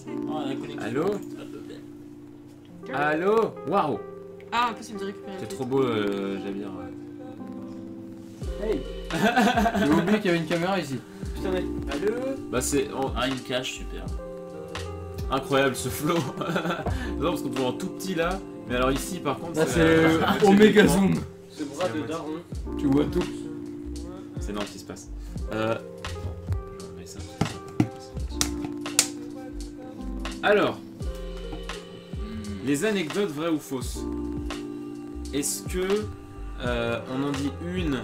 Oh, la connexion. Allô? Allô? Waouh! Ah, impossible de récupérer. C'est trop beau, Javier. Hey. J'ai oublié qu'il y avait une caméra ici. Putain, mais. Allô? Bah, c'est Ah, une cache, super. incroyable ce flow. Non, parce qu'on te voit en tout petit là. Mais alors ici, par contre, Là, c'est Omega Zoom. Ce bras de daron. Tu vois tout. C'est énorme ce qui se passe. Alors, les anecdotes vraies ou fausses. Est-ce que on en dit une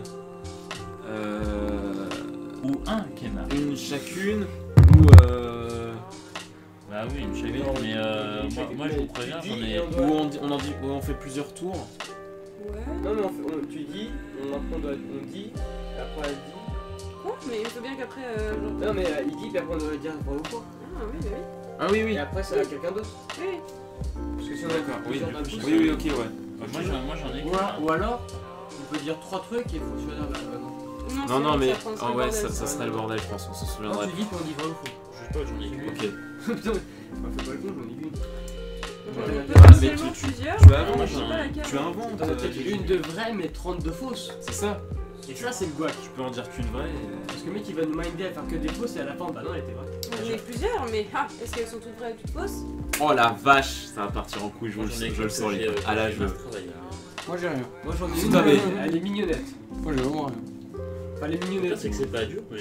Ou un Kena. une chacune ou Bah oui, une chacune, mais moi je vous préviens, j'en ai. ou on fait plusieurs tours. Ouais. Non, mais tu dis, on dit, et après elle dit. Quoi? Mais il faut bien qu'après. Non, mais il dit, puis après on doit dire vrai ou faux. Ah oui, bah oui. Ah oui, oui. Et après, c'est à quelqu'un d'autre. Oui. Parce que si on a D'accord, oui, plusieurs d'indices, oui, ok, ouais. Moi j'en ai. Ou alors, on peut dire 3 trucs et il faut choisir la bonne. Non, non, mais ça ouais, serait ça serait le bordel, je pense, on se Non, souviendrait. tu dis puis on dit vrai ou faux. Je sais pas, j'en ai qu'une. Ok. Putain, mais fais pas le con, j'en ai vu une. mais Potentiellement tu- plusieurs. Tu mais inventes, je sais pas laquelle. tu inventes. T'en as peut-être une de vraie mais 30 de fausses. C'est ça. Et ça, c'est le guac. Tu peux en dire qu'une vraie. Parce que le mec il va nous minder à faire que des fausses et à la fin, bah non, elle était vraie. J'en ai plusieurs, mais est-ce qu'elles sont toutes vraies ou toutes fausses? Oh la vache, ça va partir en couille, Moi, je le sens les gars. À la jeu. Moi j'ai rien. Moi j'en ai une. Putain, mais- Elle est mignonnette. Moi j'ai vraiment rien. Enfin, elle est Le pire, mignonnette. c'est que c'est pas dur, mais.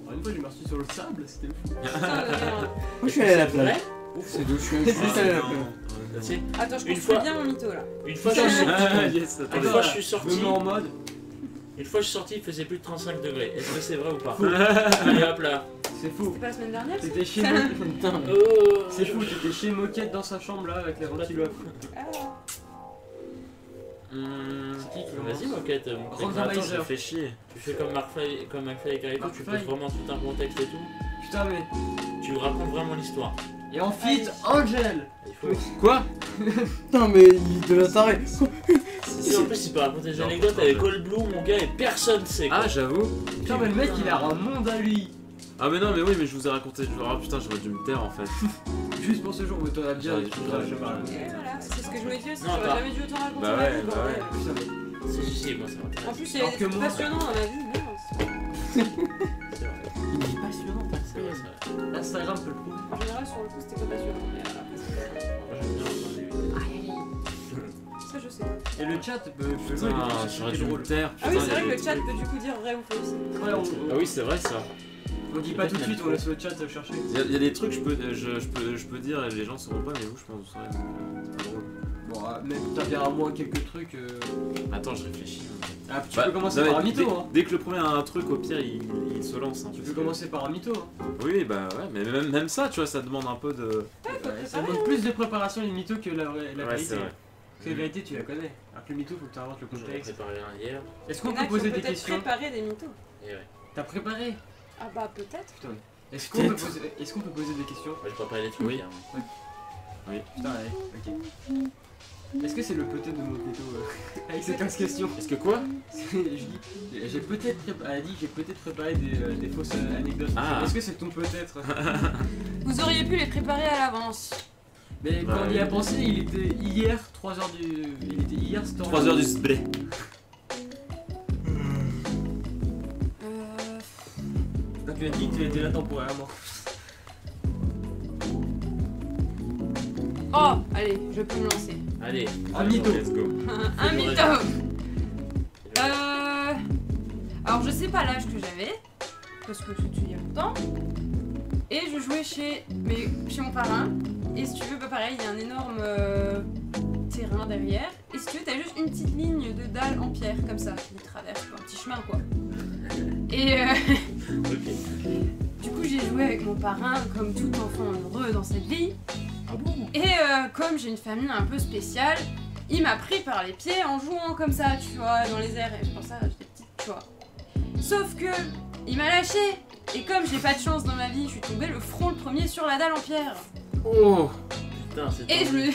Alors, une fois j'ai marché sur le sable, c'était fou. Putain, de merde. Moi je suis allé à la plage. Vrai C'est d'où je suis juste allé à la plage. Si. Attends, je Une construis fois- bien mon mytho là. Une fois, je suis sorti. Ah, yes, attends. Une fois, je suis Je sorti. me mets en mode. Une fois, je suis sorti, il faisait plus de 35 degrés. Est-ce que c'est vrai ou pas? Allez hop là. C'est fou. C'était pas la semaine dernière? ça T'étais chez Putain. Oh, C'est fou, t'étais chez Moquette dans sa chambre là avec les ventilos. Ah. C'est qui qui Vas-y, Moquette, mon Grand attends, je Advisor. réfléchis. Tu fais comme McFly et Carito, tu poses vraiment tout un contexte et tout. Putain mais. Tu racontes vraiment l'histoire. Et en fit, Angel. Il faut. Quoi? Putain mais il de la taré. Si en plus il peut raconter des anecdotes avec Goldblum, mon gars, et personne sait quoi. Ah, j'avoue. Putain mais le mec il a un monde à lui. Ah, mais non, mais oui, mais je vous ai raconté. Ah putain, j'aurais dû me taire en fait. Juste pour ce jour où t'en as déjà Ouais, des trucs ouais, à cheval. Et voilà, c'est ce que je me dis aussi, Non, j'aurais bah. jamais dû autant raconter Bah ma ouais, vie, bah bordel. Putain mais. Si, moi ça m'intéresse. En plus, il y a Alors des que trucs moi- passionnants dans ma vie, merde. C'est vrai. Il est passionnant, C'est vrai, c'est vrai. Instagram peut le prouver. En général, sur le coup, c'était pas passionnant, mais après, c'était. Moi j'aime bien entendre des vidéos. Aïe, aïe. Ça, je sais. Et le chat peut Putain, jouer j'aurais des dû me drôles. taire. Ah oui, putain, c'est vrai il y que a le des chat trucs. peut du coup dire vrai ou faux aussi. Ouais, Ah oui, c'est vrai ça. on dit pas tout de suite, on laisse le chat chercher. Il y a des trucs, je peux dire et les gens sauront pas, mais vous, je pense que vous saurez. C'est drôle. Bon, mais t'as bien à moi quelques trucs. Attends, je réfléchis. Ah, tu Bah, peux commencer non, par un mais mytho, hein. dès que le premier a un truc, au pire, il se lance. Hein, Tu parce peux que- commencer par un mytho, hein. Oui, bah ouais, mais même ça, tu vois, ça demande un peu de. Ouais, faut Ouais, ça préparer. demande plus de préparation les mythos que la Ouais, vérité. c'est vrai. Parce que la vérité, tu la connais. Alors que le mytho, faut que tu inventes le J'en ai contexte. préparé un hier. Est-ce Il y qu'on en a peut qui poser ont des peut-être questions préparé des mythos. Et ouais. T'as préparé? Ah bah, peut-être. Putain. Est-ce qu'on peut poser des questions? Moi j'ai préparé des trucs Oui. hier. Putain, ouais, ok. Est-ce que c'est le peut-être de mon mytho avec ces 15 questions? Est-ce que quoi? Je dis, j'ai peut-être elle a dit j'ai peut-être préparé des fausses anecdotes. Ah. Est-ce que c'est ton peut-être? Vous auriez pu les préparer à l'avance. Mais Bah, quand on y a pensé, il était hier 3h du. Il était hier Storm. 3 heures du sblé. Quand tu as dit que tu étais là temporairement. Oh, allez, je peux me lancer. Allez, Un mytho. Let's go. Un mytho. Alors, je sais pas l'âge que j'avais, parce que c'était il y a longtemps. Et je jouais chez mon parrain. Et si tu veux, bah pareil, il y a un énorme terrain derrière. Et si tu veux, t'as juste une petite ligne de dalles en pierre, comme ça, qui traverse un petit chemin, quoi. Et Ok. du coup, j'ai joué avec mon parrain, comme tout enfant heureux dans cette vie. Ah bon? Et comme j'ai une famille un peu spéciale, il m'a pris par les pieds en jouant comme ça, tu vois, dans les airs. Et pour ça, j'étais petite, tu vois. Sauf que, il m'a lâché. Et comme j'ai pas de chance dans ma vie, je suis tombée le front le premier sur la dalle en pierre. Oh! Putain, c'est Et je me...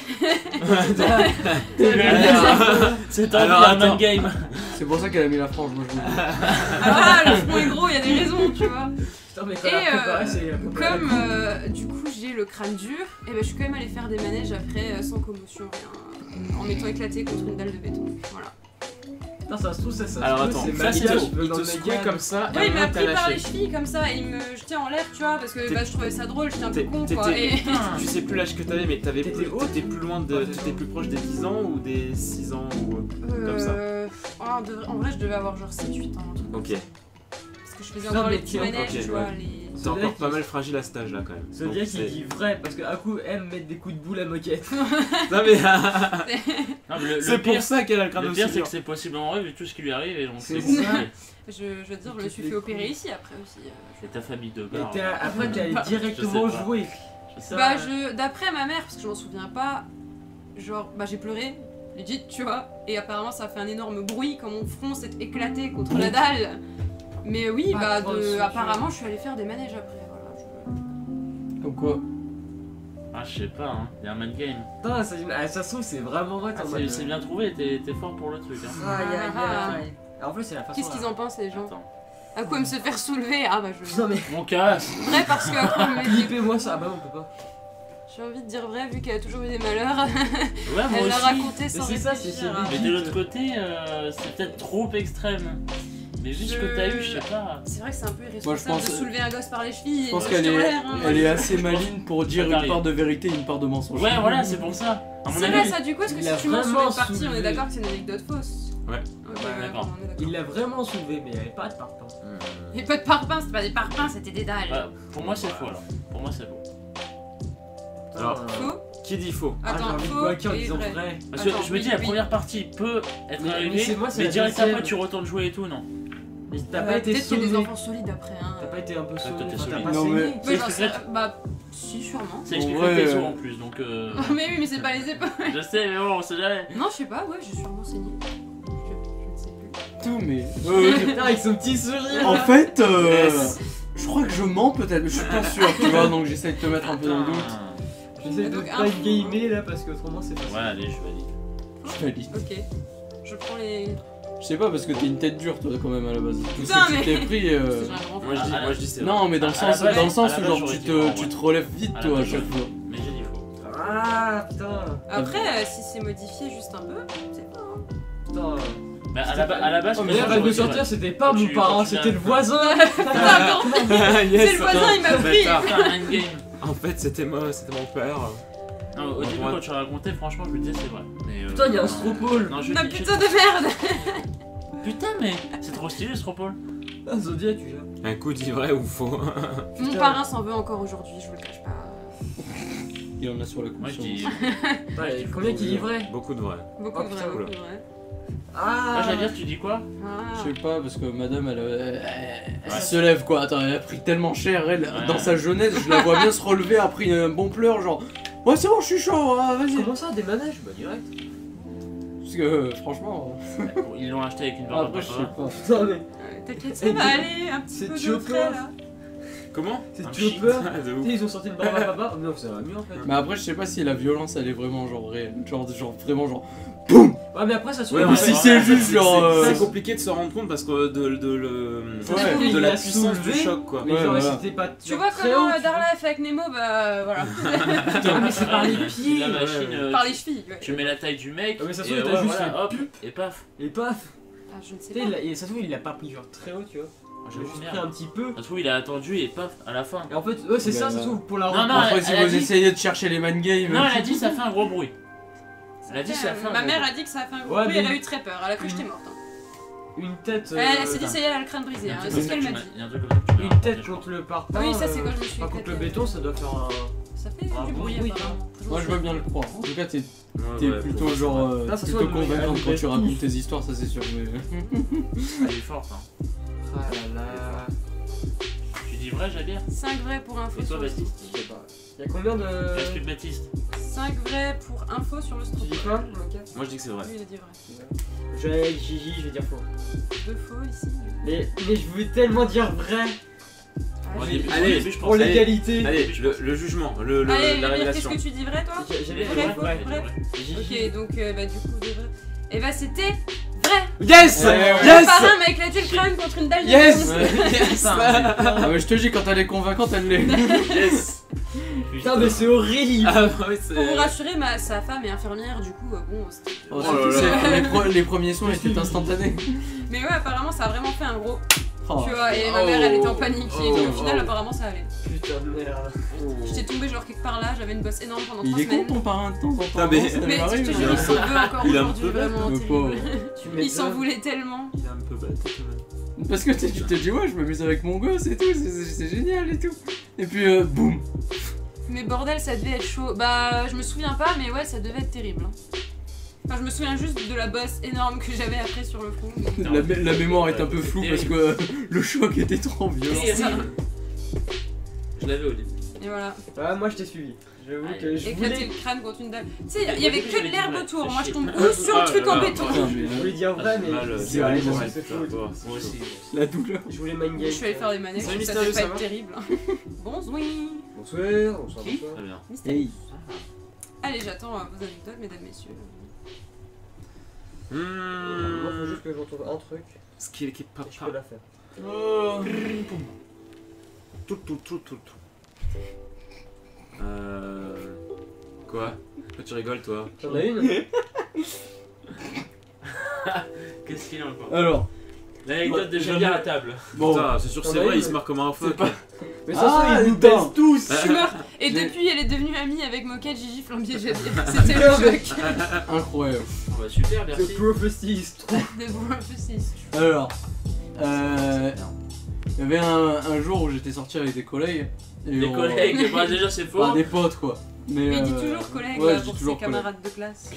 C'est Alors, un attends. game. C'est pour ça qu'elle a mis la frange, moi je vous le dis. Alors là, le front est gros, il y a des raisons, tu vois. Putain, mais Et, comme. Comme du coup j'ai le crâne dur, et ben je suis quand même allée faire des manèges après sans commotion, rien, en m'étant éclaté contre une dalle de béton. Voilà. Putain, ça se trouve, ça Alors se trouve, attends, c'est ça c'est maquillage faux. Il dans te le secouait Megan. comme ça Ouais, et il m'a après t'as pris par les lâché. chevilles comme ça et il me jetait en l'air, tu vois, parce que T'es- bah, je trouvais ça drôle, j'étais un peu con quoi. T'étais- Et... Je sais plus l'âge que t'avais, mais T'étais haut, t'étais plus loin de. T'étais plus proche des 10 ans ou des 6 ans ou. Comme ça. En vrai, je devais avoir genre 7-8 ans. un truc comme Ok. ça. Parce que je faisais Non, encore mais les petits tiens, manèges, ok, tu vois. ouais. Les... C'est Ça veut encore dire pas qu'il- mal fragile à cet âge là quand même. Ça veut dire qu'il dit vrai, parce que Aku aime mettre des coups de boule à moquette. Non mais. Non, mais le C'est pire, pour ça qu'elle a le crâne le aussi pire, c'est dur. que c'est possiblement vrai vu tout ce qui lui arrive et donc C'est c'est ça. compliqué. Je veux dire, je me suis fait opérer ici après aussi. C'est ta famille de Et gars. après, t'es allé directement Je sais pas. jouer. Je sais Bah, d'après ma mère, parce que je m'en souviens pas, genre, bah j'ai pleuré, legit, tu vois, et apparemment ça a fait un énorme bruit quand mon front s'est éclaté contre la dalle. Mais oui, Ah, bah, trop sûr. apparemment je suis allée faire des manèges après, voilà. Comme quoi. Ah, je sais pas, hein. Il y a un man game. Putain, ça se trouve, c'est vraiment vrai. Ah, c'est bien trouvé, t'es fort pour le truc. Hein. Aïe aïe aïe. En plus, c'est la façon. Qu'est-ce qu'ils en pensent les gens? Attends. À quoi me se faire soulever? Ah bah je... Non mais. Mon cas, Vrai parce que à quoi me dit- Clippez-moi ça. Ah bah non, on peut pas. j'ai envie de dire vrai vu qu'elle a toujours eu des malheurs. ouais, moi Elle l'a aussi. raconté sans c'est ça, réfléchir. c'est hein. Mais de l'autre côté, c'est peut-être trop extrême. Mais vu ce que t'as eu, je sais pas. C'est vrai que c'est un peu Moi, irresponsable je pense- de soulever un gosse par les chevilles. Je pense et de qu'elle jeter en est, l'air, hein. elle est assez maligne pour dire Ça une t'arrive. part de vérité et une part de mensonge. Ouais, voilà, c'est pour ça. À mon C'est vrai avis, ça du coup, est-ce que il si a tu mens sur vraiment une partie, on soulevé. est d'accord que c'est une anecdote fausse? Ouais. Ok, d'accord. on est d'accord. Il l'a vraiment soulevé, mais il n'y avait pas de parpaing. Et pas de parpaings, c'était pas des parpaings, c'était des dalles. bah, pour moi, c'est faux alors. Pour moi, c'est faux. Alors, Faux? qui dit faux? Ah, j'ai Attends, envie de faux guaquer en et disant vrai. vrai. Parce que Attends, je me oui, dis, la oui. première partie peut être Mais arrivée, c'est moi, c'est mais la direct deuxième. après, tu retournes jouer et tout, non. Mais t'as pas été Peut-être qu'il y a des sauvé. enfants solides après. Hein. T'as pas été un peu toi, sauvé. t'es Enfin, solide. T'as pas Non, saigné. mais- Ouais, C'est j'en sais- expliquerait- bah, si, sûrement. Ça En expliquerait vrai, tes os en plus, donc. mais oui, mais c'est pas les épaules. Je sais, mais bon, on sait jamais. Non, je sais pas, ouais, j'ai sûrement saigné. Je ne sais plus. Tout, mais. Putain, avec son petit sourire. En fait, Yes. je crois que je mens peut-être, mais je suis pas sûr, tu vois, donc j'essaie de te mettre un peu dans le doute. J'essaie de Donc, pas un- gamer là parce que autrement c'est facile. Ouais, allez, je valide. Je valide. Ok. Je prends les. Je sais pas, parce que t'es une tête dure, toi, quand même, à la base. Tout Putain, ce que tu t'es pris. J'ai un grand Moi je dis, Ah, moi je dis c'est vrai. Non, mais dans le À la sens, base- dans le sens à la où, base, genre, j'aurais tu dit non, te ouais. relèves vite, À la toi, à base, chaque j'aurais fois. Mais j'ai dit faux. Ah putain. Après, si c'est modifié juste un peu, c'est pas. hein. Putain. Bah, à la base, Oh, Mais mais là, moi, va de j'aurais dit sortir, vrai. c'était pas Quand mon tu- parent, quand tu c'était le viens- voisin. Putain, attends, c'est le voisin, il m'a pris. Bâtard. Putain, un endgame. En fait, c'était mon père. Non, au début, Ouais. quand tu racontais, franchement, je me disais c'est vrai. Mais, Putain, il y a un stropole. Non, je Ah, dis- putain de merde. Putain, mais c'est trop stylé ce Stropole. Ah, Zodiac, tu vois. Un coup dit vrai ou faux? Mon parrain s'en veut encore aujourd'hui, je vous le cache pas. Il en a sur la Moi, je conscience. dis. Putain, il y a combien qui dit vrai? Beaucoup de vrai. Beaucoup Oh, de vrai, putain, beaucoup oula. de vrai. Moi, Ah. j'allais dire, tu dis quoi? Ah. Je sais pas, parce que madame, elle Ouais. se lève quoi. Attends, elle a pris tellement cher, elle, Ouais. dans sa jeunesse, je la vois bien se relever après un bon pleur, genre, ouais, c'est bon, je suis chaud, ah, vas-y. Comment ça, des manèges? Bah, direct. Parce que, franchement, Ils l'ont acheté avec une barbe après, à je sais papa. pas. Putain, mais. T'inquiète, ça va aller, un petit C'est peu de Chopper. frais là. Comment? C'est Un Chopper. shit. De ouf. Tu sais, ils ont sorti une barbe à papa. Non, ça va mieux en fait. Mais après, je sais pas si la violence, elle est vraiment genre réelle. Genre vraiment, genre. Ouais, mais après, ça se Ouais, trouve. en si fait, c'est en fait, juste genre, c'est compliqué de se rendre compte parce que Ouais. de la Il a puissance du soulevé. choc quoi. Mais Ouais, genre, voilà. c'était pas. Tu vois très comment haut, tu vois. Darla a fait avec Nemo, bah voilà. Putain, mais c'est par les pieds. La machine, Par les chevilles, ouais. tu mets la taille du mec, Ah, mais ça se et trouve, t'as juste voilà, fait hop, et paf. Et paf. Ah, je ne sais Tu sais, pas. ça se trouve, il l'a pas pris genre très haut, tu vois. Ah, Il a j'avoue, juste merde. pris un petit peu. Ça se trouve, il a attendu et paf, à la fin. Et en fait, ouais, c'est ça, Ouais, ça se trouve, pour la Non, non, Après, elle- si elle a vous dit- essayez de chercher les man games. Non, elle a dit ça fait un gros bruit. Elle a dit ça fait un Ma gros mère bruit. a dit que ça a fait un gros Ouais, bruit, mais- elle a eu très peur, elle a cru que j'étais morte. hein. une tête. Elle s'est dit, ça y est, elle a le crâne brisé, Il y a un hein, truc c'est ce comme qu'elle ça m'a que dit. tu m'as- il y a un truc comme ça que tu m'as Une raconté, tête je crois. contre le parpaing. Oui, ça, c'est quand je me suis Enfin, contre éclatée le avec. béton, ça doit faire un. Ça fait Ah, du bon, bruit oui, apparemment. Moi, je veux bien le croire. En tout cas, t'es Ouais, ouais, plutôt faut- genre. Là, ça se plutôt voit, elle convaincante nous quand tu baisse racontes tous. tes histoires, ça c'est sûr. Mais... Elle est forte, hein. Ah là là. Tu dis vrai, Jabir? 5 vrais pour info Et toi, sur le Baptiste? Je sais pas. Il y a combien de. Reste plus de Baptiste. 5 vrais pour info sur le Tu stropole. dis quoi? Moi je dis que c'est vrai. Lui, il a dit vrai. Je vais avec Gigi, je vais dire faux. 2 faux ici. du coup. Mais je voulais tellement dire vrai Ah, Au j'ai- début, Allez, au début, je pour pensais. l'égalité. Allez, le jugement, Allez, la Jabir, qu'est-ce révélation. que tu dis vrai toi J'avais Vrai, vrai, faux, vrai. vrai. Gigi. Ok, donc bah du coup, des vrais. Et bah c'était vrai. Yes. Ouais, ouais. Mon Yes. parrain m'a éclaté le crâne contre une dalle de Yes. béton. Yes. Ah, mais je te dis, quand elle est convaincante, elle l'est. Yes. Putain, mais c'est horrible. Ah ouais, c'est. Pour vous rassurer, sa femme est infirmière, du coup, bon, c'était... Oh, Oh là c'est- là. les premiers soins étaient instantanés. Mais ouais, apparemment, ça a vraiment fait un gros... Oh. Tu vois, et ma mère, elle était en panique, et puis au final, Oh. apparemment, ça allait. Putain de merde. J'étais tombée genre quelque part là, j'avais une bosse énorme pendant 3 Il est con semaines. ton parrain de temps en temps. Ah, mais- non, ça Mais lui je arrive, te mais- jure, il s'en veut encore Il a un aujourd'hui, peu bête, vraiment le pauvre. terrible. Tu Il s'en m'étonnes. voulait tellement. Il est un peu bête quand même. Parce que tu te dis, ouais, je m'amuse avec mon gosse et tout, c'est génial et tout. Et puis, boum. Mais bordel, ça devait être chaud. Bah, je me souviens pas, mais ouais, ça devait être terrible. Hein. Enfin, je me souviens juste de la bosse énorme que j'avais après sur le front. La mémoire est un peu floue parce que le choc était trop violent. C'est ça. Je l'avais au début. Et voilà. Ah, moi je t'ai suivi. J'avoue que je Éclater voulais. le crâne contre une dalle. Tu sais, il y avait que de l'herbe autour. Moi, je tombe où sur le truc en béton. Putain, mais Je voulais dire vrai, mais. Mal, c'est vrai, ça, ouais, c'est faux. Moi aussi. la douleur. Je voulais mind Je game. suis allée faire des manèges, Salut, ça mystérieux, devait ça pas être va terrible. Bonsoir. Bonsoir, bonsoir, Qui bonsoir. Très bien. Hey. Allez, j'attends vos anecdotes, mesdames, messieurs. Moi, faut juste que je retrouve un truc Ce qui est qui et je peux papa. la faire. Oh. Tout. Quoi? Pourquoi tu rigoles toi? T'en as une? Qu'est-ce qu'il y a encore Alors, L'anecdote de Moi, Javier à table. bon. Putain, c'est sûr que On c'est a vrai, une. il se marre comme un fuck. pas- Mais Ah, ça, ils nous putain. baissent tous! Je suis morte. Et J'ai- depuis, elle est devenue amie avec Moquette, Gigi, Flambier, Javier. C'était le choc. Incroyable. Bah, super, merci. The prophecy is true. Des bons offices. Alors, il y avait un jour où j'étais sorti avec des collègues. Et Des on- collègues, bah, déjà c'est faux. Enfin, des potes quoi. Mais, Mais il dit toujours collègue ouais, là, je dis pour toujours ses camarades de classe.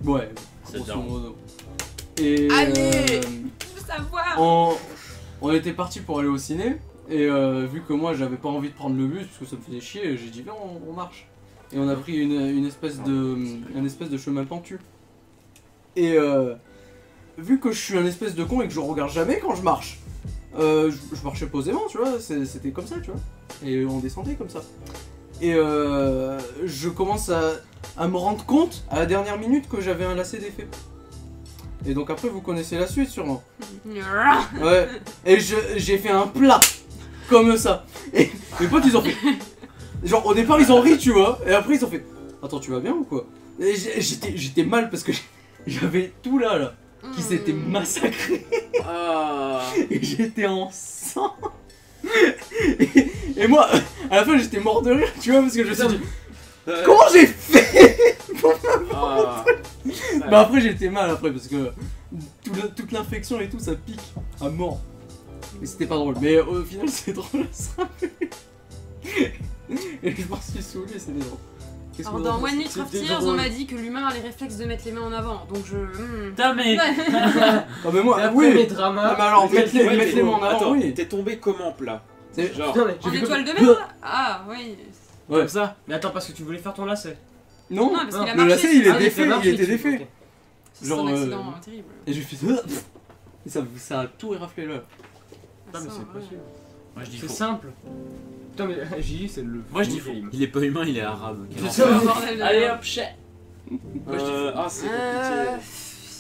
Ouais, C'est grosso daron. modo. Et Allez. Je veux savoir. on était parti pour aller au ciné. Et vu que moi j'avais pas envie de prendre le bus parce que ça me faisait chier, j'ai dit viens on marche. Et on a pris une espèce de chemin pentu. Et vu que je suis un espèce de con et que je regarde jamais quand je marche, je marchais posément, tu vois, c'était comme ça, tu vois. Et on descendait comme ça. Et je commence à me rendre compte à la dernière minute que j'avais un lacet d'effet. Et donc après vous connaissez la suite sûrement. Ouais. Et j'ai fait un plat comme ça. Et mes potes ils ont fait. Genre au départ ils ont ri tu vois. Et après ils ont fait. Attends tu vas bien ou quoi? Et j'étais mal parce que j'avais tout là qui s'était massacré. Ah. Et j'étais en sang. Et moi à la fin j'étais mort de rire tu vois parce que je me suis dit. Comment j'ai fait? Ah. Bah après j'étais mal après parce que toute l'infection et tout ça pique à mort. Mais c'était pas drôle. Mais au final c'est drôle ça. Et je m'en suis saoulé, c'était drôle. Qu'est-ce Alors que dans vous en One pensez? Litre of C'était Tears, drôle. on m'a dit que l'humain a les réflexes de mettre les mains en avant. Donc je. Putain, mais. Ah mais moi, Après oui. les dramas. Ah mais alors Ouais, mettre les mains en avant, Attends, oui. t'es tombé comment plat? C'est- Genre. Putain, mais En J'ai fait étoile de comme- mer là Ah oui. Ouais. Comme ça. Mais attends, parce que tu voulais faire ton lacet. Non, Non, parce qu'il a le marché. lacet il c'est est ça. défait, marché, il était tu- défait. ok. C'est Genre, un accident terrible. Et j'ai fait et ça a tout éraflé là. Putain, mais Ça, c'est ouais. possible. Moi je dis C'est faux. simple. Putain, mais Gigi, c'est le. Moi, je dis faux game. Il est pas humain, il est arabe. Quel C'est enfer. ça. Bordel de Allez merde. hop, chais. Moi je dis faux. Ah, c'est compliqué.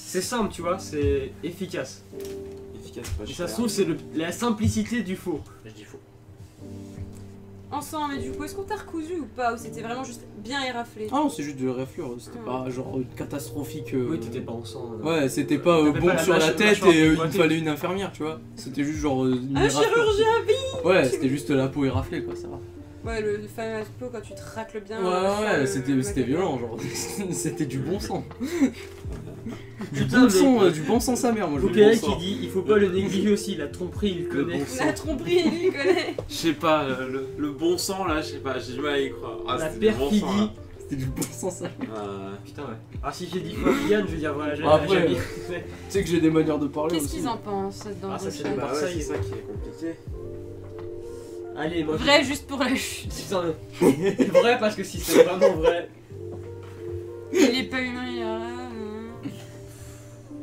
C'est simple, tu vois, c'est efficace. Efficace, pas Et cher. ça se trouve, c'est la simplicité du faux. Je dis faux. Ensemble, mais du coup, est-ce qu'on t'a recousu ou pas? Ou c'était vraiment juste bien éraflé? Ah non, c'est juste de réflure, c'était pas genre catastrophique. Oui, t'étais pas en sang. Ouais, c'était pas T'avais bombe pas la sur la mâchoire tête qui et il pointait. fallait une infirmière, tu vois. C'était juste genre une Un éraflure. chirurgien! Ouais, c'était juste la peau éraflée quoi, ça va. Ouais, le fameux pot quand tu te racles bien. Ouais, sur ouais, le- c'était le violent, genre. C'était du bon sang. Du Putain, bon mais- sang, du bon sang sa mère, moi je Donc le il bon sang. qui dit il faut pas le négliger aussi, la tromperie il connaît. bon La tromperie, il connaît. Je sais pas, le bon sang là, je sais pas, j'ai du mal à y croire. Ah, La c'était du bon sang, là. perfidie. C'était du bon sang sa mère. Putain ouais. Ah si j'ai dit Fabienne, je vais dire voilà, j'ai Après, j'ai- Tu sais que j'ai des manières de parler Qu'est-ce aussi. qu'ils en pensent dans Ah, ça, le c'est chat? le Bah ouais, Marseille. c'est ça qui est compliqué. Allez, moi. Vrai, juste pour la chute. Putain, mais- vrai parce que si c'est vraiment vrai. Il est pas humain, il est rare.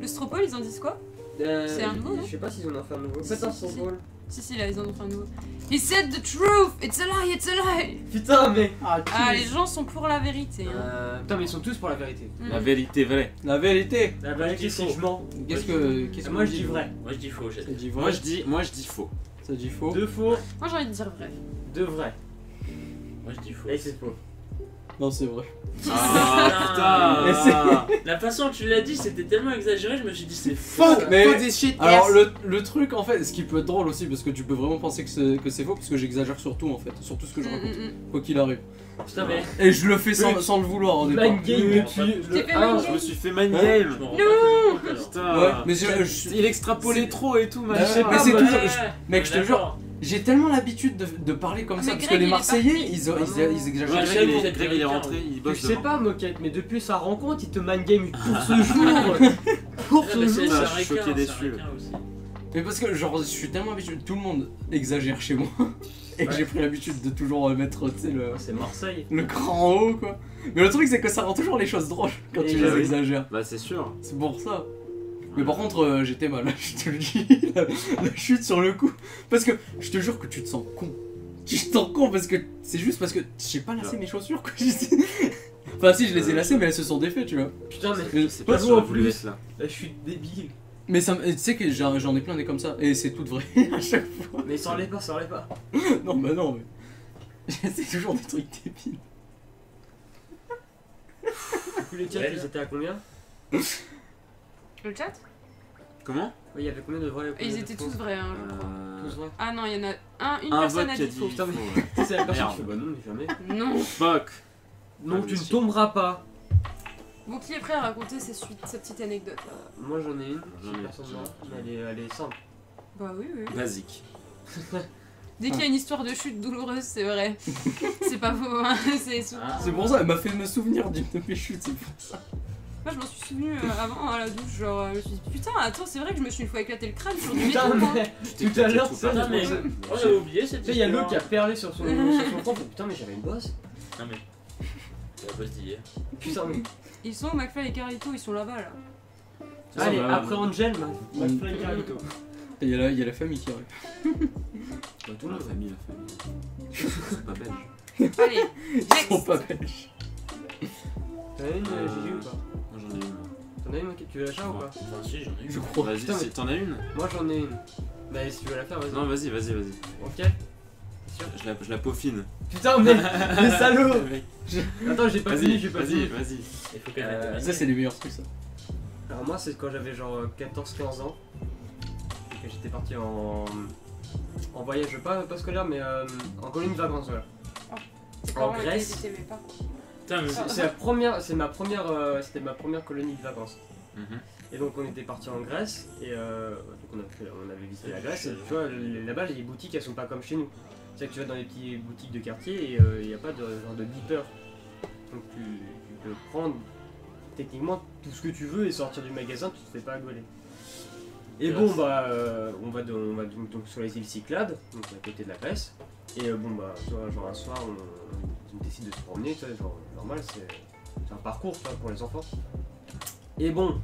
Le Stropole, ils en disent quoi? C'est un nouveau, non? Je sais pas s'ils en ont fait un nouveau. Faites un Si, si, si. symbole. Si, là, ils en ont fait un nouveau. He said the truth! It's a lie, it's a lie! Putain, mais. Ah, les gens sont pour la vérité. Hein. Putain, mais ils sont tous pour la vérité. La vérité vraie. La vérité. La vérité, faux. si je mens. Qu'est-ce Moi, qu'on je dis vrai. Moi je dis faux, j'ai Ça dit Moi vrai. je dis faux. Ça dit faux. 2 faux, Moi, j'ai envie de dire vrai. 2 vrais. Moi je dis faux. Et c'est faux. Non, c'est vrai. Ah Et putain. La façon dont tu l'as dit, c'était tellement exagéré, je me suis dit c'est faux. Fuck, mais. Faut des shit. Alors le truc en fait, ce qui peut être drôle aussi parce que tu peux vraiment penser que c'est faux parce que j'exagère sur tout en fait, sur tout ce que je raconte, quoi qu'il arrive. Putain, mais. Et je le fais sans le vouloir au départ. Mind game tu- depuis t'es le fait 1. mind Je me suis fait mind Hein game. Je m'en rends Non. pas compte, alors. Putain. Ouais, mais Il extrapolait trop et tout, Bah, machin. mais c'est ouais. toujours. Ouais, Mec, je te jure, j'ai tellement l'habitude de parler comme Ah, ça mais parce Greg, que les il est Marseillais parti. ils exagèrent. Ouais, Greg, Greg, il est- Greg, il est rentré, il Tu bosse sais demain. pas, Moquette, mais depuis sa rencontre, il te mind game pour ce jour. Pour Ah, ce mais jour. c'est Putain, un je suis choqué, requin, déçu. c'est un requin aussi. Mais parce que genre je suis tellement habitué, tout le monde exagère chez moi et que Ouais. j'ai pris l'habitude de toujours mettre tu sais C'est Marseille. le cran en haut quoi. Mais le truc c'est que ça rend toujours les choses drôles quand Et tu bah les oui. exagères. Bah c'est sûr. C'est pour ça. Mais par contre, j'étais mal, je te le dis, la chute sur le coup. Parce que je te jure que tu te sens con. Tu te sens con parce que c'est juste parce que j'ai pas lacé mes chaussures quoi. Enfin, si, je les ai lacées, mais elles se sont défaites, tu vois. Putain, mais. Mais, Je sais pas Pas si vous en j'aurais voulu plus. être là. Là, je suis débile. mais ça, tu sais que j'en ai plein des comme ça, et c'est tout vrai à chaque fois. Mais sors-les pas, sors-les pas. Non, bah non, mais. C'est toujours des trucs débiles. Du coup, les tiens, Ouais, ils là. étaient à combien? Le chat? Comment? Ouais, il y avait combien de vrais? Et ils étaient tous vrais, hein, je crois. Tous vrais. Ah non, il y en a une Un personne vote a qui a dit dit faux. Putain, mais- faux, ouais. C'est la personne Merde. qui fait bah non, mais jamais. Non. Fuck. Non, Ah, tu ne mais si. tomberas pas. Bon, qui est prêt à raconter sa petite anecdote là? Moi j'en ai une, J'en si ai. personne n'a, mais elle est simple. Bah oui, oui. Basique. Dès qu'il y a une histoire de chute douloureuse, c'est vrai. C'est pas faux, hein. C'est souvent. Ah. C'est pour ça, elle m'a fait me souvenir d'une de mes chutes, c'est pour ça. Moi, je m'en suis souvenu avant à la douche. Genre, je me suis dit, putain, attends, c'est vrai que je me suis une fois éclaté le crâne sur du Putain, métro. Moi. mais Tu tout à l'heure, tout ça, Putain, mais. Tu Oh, j'avais oublié cette sais, il y a histoire. l'autre qui a perlé sur son front. Putain, mais j'avais une bosse. Non, mais. C'est la bosse d'hier. Putain, mais. Ils sont où, McFly et Carlito? Ils sont là-bas là. Ça Allez, va. après Angel, McFly et Carlito. Et il y a la famille qui arrive. Bah, tout la famille, la famille. C'est pas belge. Allez, Ils sont next. pas belges. T'en as une, Gigi, ou pas? Moi j'en ai une. T'en as une, Moquette? Tu veux la faire ou pas? Enfin, si, j'en ai Je eu. crois. Vas-y, putain, si mais- t'en as une. Moi j'en ai une. Bah, si tu veux la faire, vas-y. Non, vas-y. Ok? Je la peaufine. Putain, mais. Les salauds! Mec, Attends, j'ai pas fini, j'ai pas fini. vas-y. Il faut qu'elle Euh, mette Ça, c'est les meilleurs trucs, ça. Alors moi c'est quand j'avais genre 14-15 ans et que j'étais parti en voyage pas scolaire mais en colonie de vacances voilà. Tes En parents Grèce. étaient t'aimaient pas. Putain, mais. C'était ma première colonie de vacances. Mhm. Et donc on était parti en Grèce et donc on avait visité la Grèce et tu vois là-bas les boutiques elles sont pas comme chez nous. C'est que tu vas dans les petites boutiques de quartier et il n'y a pas de genre de beeper. Donc tu peux prendre techniquement tout ce que tu veux et sortir du magasin, tu te fais pas gauler. Et bon bah on va donc sur les îles Cyclades, donc à côté de la Grèce. Et bon bah tu vois, genre un soir on décide de se promener, tu vois, genre normal c'est un parcours tu vois, pour les enfants. Et bon,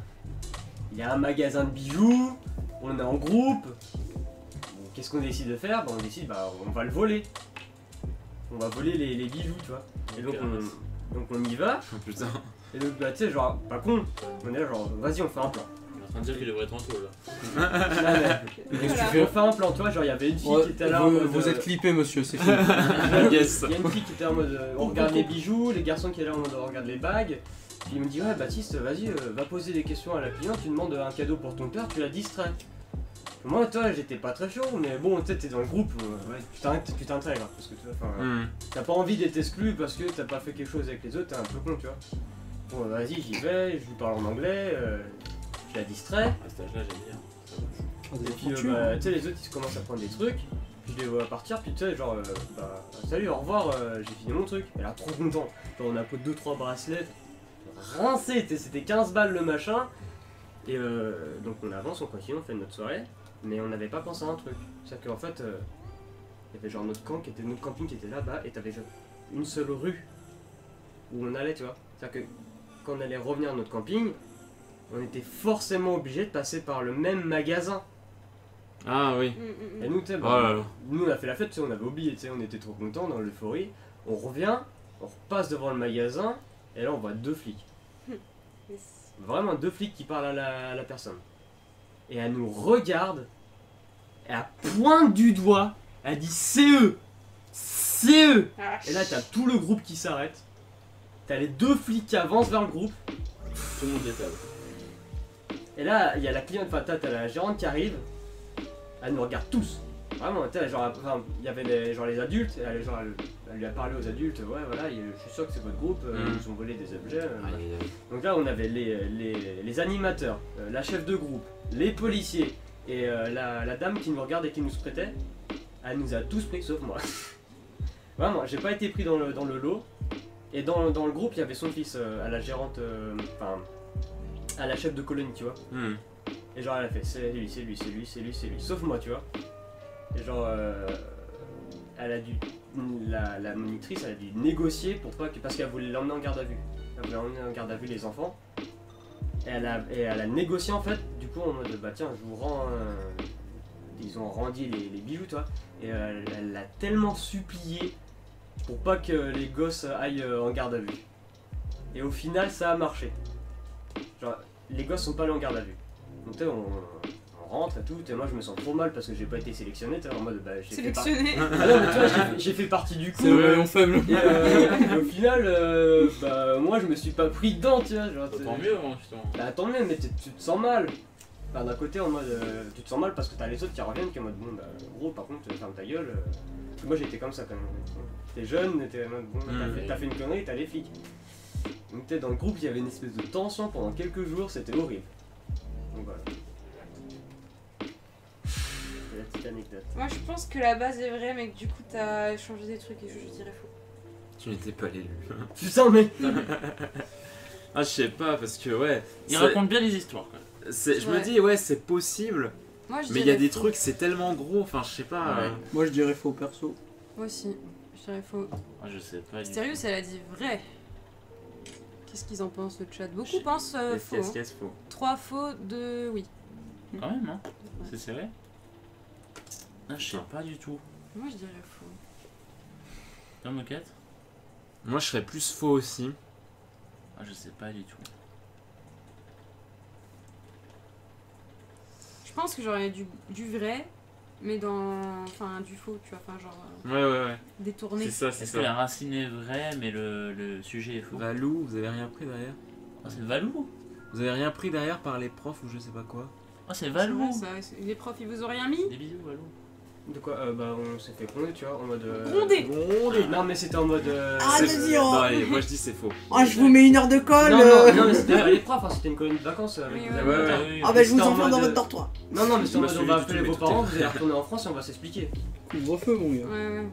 il y a un magasin de bijoux, on est en groupe. Bon, qu'est-ce qu'on décide de faire? Bah on décide bah on va le voler. On va voler les bijoux tu vois. Et donc on y va. Oh, putain. Et donc bah tu sais genre pas con, on est là genre vas-y on fait un plan. On est en train de dire qu'il devrait être en taule là. Qu'est-ce que tu On fais fait un plan, tu vois, genre il y avait une fille Ouais, qui était là en mode. vous êtes clippé, monsieur, c'est fini. Yes. Il y a une fille qui était en mode on regarde les bijoux, les garçons qui étaient là en mode on regarde les bagues. Puis il me dit ouais Baptiste vas-y va poser des questions à la cliente, tu demandes un cadeau pour ton père, tu la distrais. Moi toi j'étais pas très chaud mais bon tu sais t'es dans le groupe, ouais, tu t'intègres parce que tu vois, enfin, t'as pas envie d'être exclu parce que t'as pas fait quelque chose avec les autres, t'es un peu con tu vois. Bon vas-y j'y vais, je lui parle en anglais, je la distrais. À cet âge-là, j'allais dire. Et puis bah, tu sais les autres ils commencent à prendre des trucs, puis je les vois partir, puis tu sais genre bah salut au revoir, j'ai fini mon truc. Elle a trop content, genre on a pris 2-3 bracelets, rincé, c'était 15 balles le machin. Et donc on avance, on continue, on fait notre soirée, mais on n'avait pas pensé à un truc. C'est-à-dire qu'en fait, il y avait genre notre camping qui était là-bas, et t'avais genre une seule rue où on allait, tu vois. C'est-à-dire que quand on allait revenir à notre camping, on était forcément obligé de passer par le même magasin. Ah oui. Et nous, tu sais, Oh là là. nous on a fait la fête, tu sais, on avait oublié, tu sais, on était trop contents dans l'euphorie. On revient, on repasse devant le magasin, et là on voit 2 flics. Vraiment 2 flics qui parlent à la personne. Et elle nous regarde, et elle pointe du doigt, elle dit c'est eux. C'est eux. Et là t'as tout le groupe qui s'arrête. T'as les 2 flics qui avancent vers le groupe. Tout le monde est table. Et là il y a la cliente, enfin t'as la gérante qui arrive. Elle nous regarde tous. Vraiment, tu sais, genre, enfin, il y avait les adultes, elle lui a parlé aux adultes, ouais voilà, je suis sûr que c'est votre groupe, ils nous ont volé des objets. Donc là on avait les animateurs, la chef de groupe, les policiers et la dame qui nous regarde et qui nous se prêtait, elle nous a tous pris sauf moi. Vraiment, j'ai pas été pris dans le lot, et dans le groupe il y avait son fils, à la gérante, enfin, à la chef de colonie, tu vois. Et genre elle a fait c'est lui, c'est lui, c'est lui, c'est lui, c'est lui, sauf moi, tu vois. Et genre elle a dû, la monitrice elle a dû négocier pour pas que, parce qu'elle voulait l'emmener en garde à vue. Elle voulait emmener en garde à vue les enfants. Et elle a négocié en fait, du coup en mode bah tiens je vous rends, ils ont rendu les bijoux, toi. Et elle l'a tellement supplié pour pas que les gosses aillent en garde à vue. Et au final ça a marché. Genre les gosses sont pas allés en garde à vue. Donc tu sais, on rentre et tout, et moi je me sens trop mal parce que j'ai pas été sélectionné, en mode bah j'ai fait partie... Sélectionné. Ah non mais tu vois, j'ai fait partie du coup. C'est le maillon faible. Et au final, bah moi je me suis pas pris dedans, tu vois. Genre, Tant mieux, hein, putain. Bah tant mieux, mais tu te sens mal. Enfin, d'un côté en mode tu te sens mal parce que t'as les autres qui reviennent qui en mode bon bah gros par contre ferme ta gueule. Moi j'étais comme ça quand même. T'es jeune, t'es en mode bon t'as fait une connerie, t'as les flics. Donc t'es dans le groupe, il y avait une espèce de tension pendant quelques jours, c'était horrible. Donc voilà. C'est la petite anecdote. Moi je pense que la base est vraie, mais que du coup t'as changé des trucs et je dirais faux. Tu n'étais pas l'élu. Putain mais Ah, je sais pas, parce que ouais. Il raconte bien les histoires quand même. Je me dis, ouais, c'est possible. Moi je Mais il y a dirais des faux. trucs, c'est tellement gros, enfin, je sais pas. Ouais. Moi je dirais faux perso. Moi aussi, je dirais faux. Moi je sais pas. du Sérieux, elle a dit vrai. Qu'est-ce qu'ils en pensent le chat? Beaucoup Je- pensent faux. Hein. Qu'est-ce faux. 3 faux, 2 oui. tout. Quand même, hein. C'est vrai. Ah, je sais pas du tout. Moi je dirais faux. Toi, Moquette? Moi, je serais plus faux aussi. Ah, je sais pas du tout. Je pense que j'aurais du vrai, mais dans. Enfin, du faux, tu vois. Enfin, genre. Ouais. Détourné. C'est ça, c'est Est-ce que la ça. racine est vraie, mais le sujet est faux? Valou, vous avez rien pris derrière? Ah, c'est Valou? Vous avez rien pris derrière par les profs ou je sais pas quoi? Ah, c'est C'est Valou! vrai, ça. Les profs, ils vous ont rien mis? Des bisous, Valou. de quoi bah on s'est fait gronder, tu vois, en mode. Gronder. Non mais c'était en mode. Ah, C'est- vas-y, oh. Non, allez, moi je dis c'est faux. Oh, je vous mets 1 heure de colle. Non mais c'était pas les profs, hein, c'était une colonie de vacances avec Oui, des ouais, animateurs. oui. Ah bah je vous C'était en enferme dans mode- votre dortoir. Non mais c'était en Moi, mode on celui va du appeler tout, vos mais parents, tout est vous allez retourner en France et on va s'expliquer. Couvre-feu, mon gars. Ouais. Hmm,